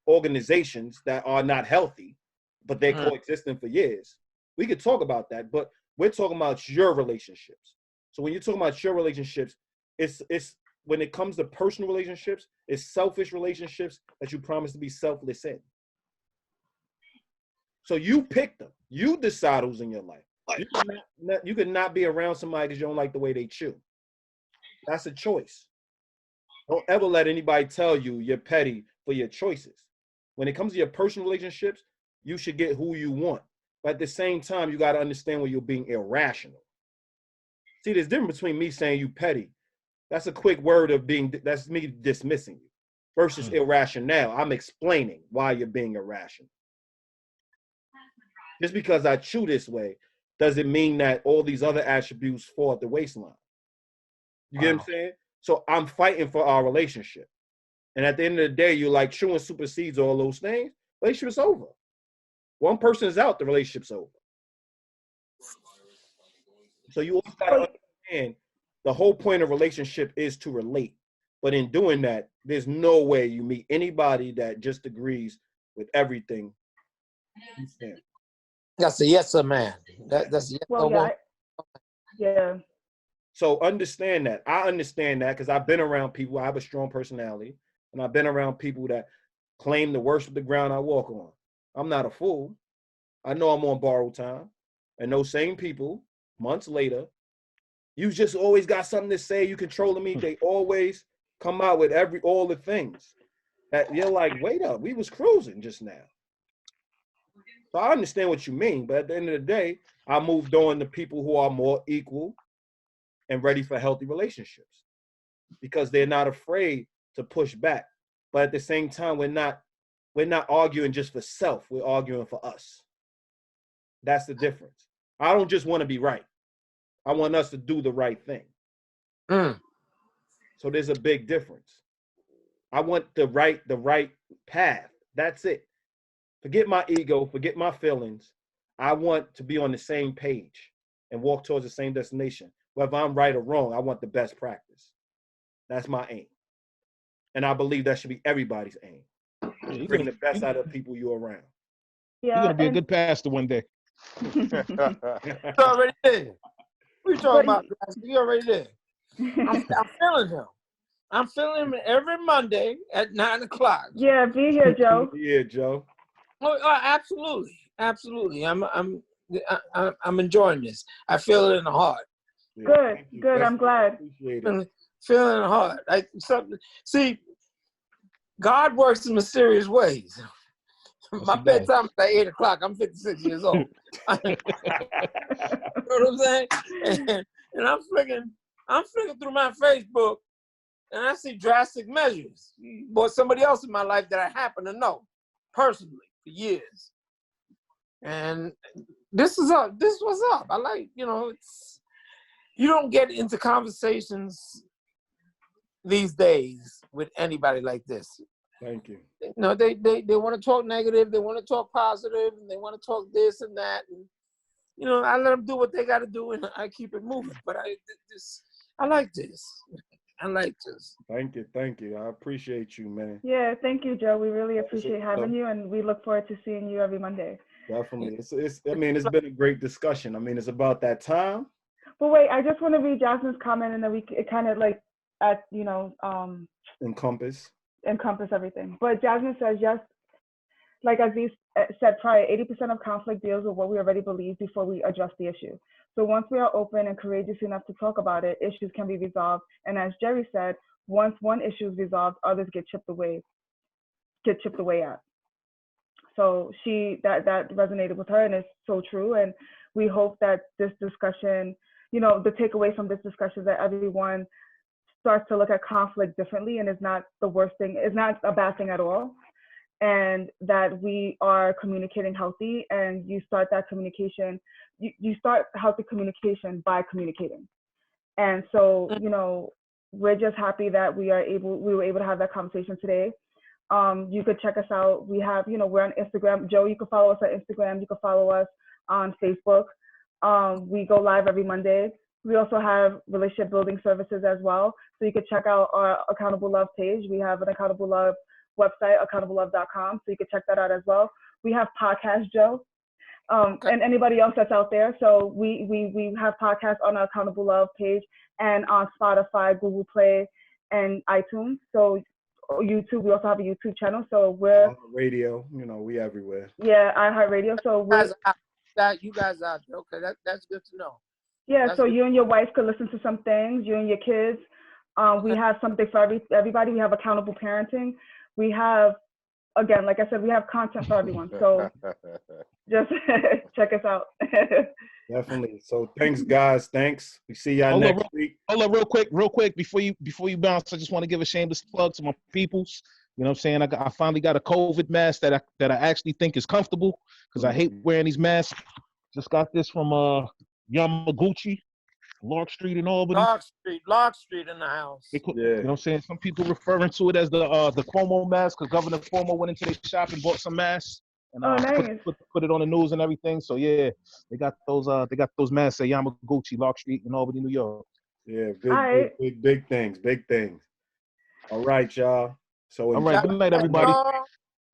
organizations that are not healthy, but they're coexisting for years. We could talk about that, but we're talking about your relationships. So when you're talking about your relationships, it's when it comes to personal relationships, it's selfish relationships that you promise to be selfless in. So you pick them. You decide who's in your life. You could not be around somebody because you don't like the way they chew. That's a choice. Don't ever let anybody tell you you're petty for your choices. When it comes to your personal relationships, you should get who you want. But at the same time, you got to understand when you're being irrational. See, there's a difference between me saying you petty. That's a quick word of that's me dismissing you. Versus irrational. I'm explaining why you're being irrational. Just because I chew this way doesn't mean that all these other attributes fall at the waistline. You get what I'm saying? So I'm fighting for our relationship. And at the end of the day, you're like, chewing supersedes all those things. Relationship's over. One person is out, the relationship's over. So you always got to understand the whole point of relationship is to relate. But in doing that, there's no way you meet anybody that just agrees with everything you stand. That's a yes or man. That's a yes or woman. Yeah. So understand that. I understand that because I've been around people. I have a strong personality, and I've been around people that claim to worship the ground I walk on. I'm not a fool. I know I'm on borrowed time. And those same people, months later, you just always got something to say. You controlling me. They always come out with all the things that you're like, wait up, we was cruising just now. So I understand what you mean, but at the end of the day, I moved on to people who are more equal and ready for healthy relationships because they're not afraid to push back but at the same time, we're not arguing just for self. We're arguing for us. That's the difference. I don't just want to be right. I want us to do the right thing. So there's a big difference. I want the right path. That's it. Forget my ego, forget my feelings. I want to be on the same page and walk towards the same destination. Whether I'm right or wrong, I want the best practice. That's my aim. And I believe that should be everybody's aim. Bring the best out of the people you're around. Yeah, you're gonna be a good pastor one day. You already there. What you talking about? You already there. I'm feeling him. I'm feeling him every Monday at 9 o'clock. Yeah, be here, Joe. Yeah, Joe. Oh, absolutely. I'm enjoying this. I feel it in the heart. Yeah, good. I'm glad. Feeling it in the heart. See, God works in mysterious ways. My bedtime is at 8 o'clock. I'm 56 years old. You know what I'm saying? And I'm flicking through my Facebook, and I see drastic measures. Bought somebody else in my life that I happen to know personally for years. And this is up. This was up. I like, it's, you don't get into conversations these days with anybody like this. Thank you. No, they want to talk negative, they want to talk positive, and they want to talk this and that. And, I let them do what they got to do, and I keep it moving. But I like this. I like this. Thank you. I appreciate you, man. Yeah, thank you, Joe. We really appreciate having you, and we look forward to seeing you every Monday. Definitely. It's been a great discussion. It's about that time. But wait, I just want to read Jasmine's comment, and then it kind of encompass everything. But Jasmine says, yes, like as we said prior, 80% of conflict deals with what we already believe before we address the issue. So once we are open and courageous enough to talk about it, issues can be resolved. And as Jerry said, once one issue is resolved, others get chipped away at. So that resonated with her, and it's so true. And we hope that this discussion, the takeaway from this discussion is that everyone starts to look at conflict differently, and it's not the worst thing. It's not a bad thing at all. And that we are communicating healthy, and you start that communication. You start healthy communication by communicating. And so, we're just happy that we were able to have that conversation today. You could check us out. We have, we're on Instagram. Joe, you can follow us on Instagram. You can follow us on Facebook. We go live every Monday. We also have relationship building services as well. So you can check out our Accountable Love page. We have an Accountable Love website, AccountableLove.com. So you can check that out as well. We have podcasts, Joe, and anybody else that's out there. So we have podcasts on our Accountable Love page and on Spotify, Google Play, and iTunes. So YouTube, we also have a YouTube channel. So we're radio, we everywhere. Yeah, iHeartRadio. So you guys out there. Okay, that's good to know. Yeah, so you and your wife could listen to some things, you and your kids. We have something for everybody. We have accountable parenting. We have, again, like I said, we have content for everyone. So just check us out. Definitely. So thanks, guys. Thanks. We see y'all next week. Hold on, real quick, before you bounce, I just want to give a shameless plug to my peoples. You know what I'm saying? I finally got a COVID mask that I actually think is comfortable, because I hate wearing these masks. Just got this from Yamaguchi, Lark Street in Albany. Lark Street in the house. You know what I'm saying? Some people referring to it as the Cuomo mask, because Governor Cuomo went into their shop and bought some masks and nice. put it on the news and everything. So yeah, they got those masks at Yamaguchi, Lark Street in Albany, New York. Yeah, big things. All right, y'all. So all right, good night, everybody.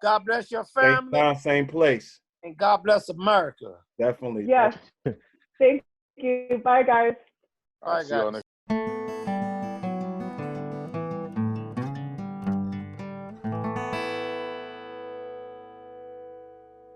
God bless your family. Same time, same place. And God bless America. Definitely. Yes. Thank you. Bye, guys. All right, guys.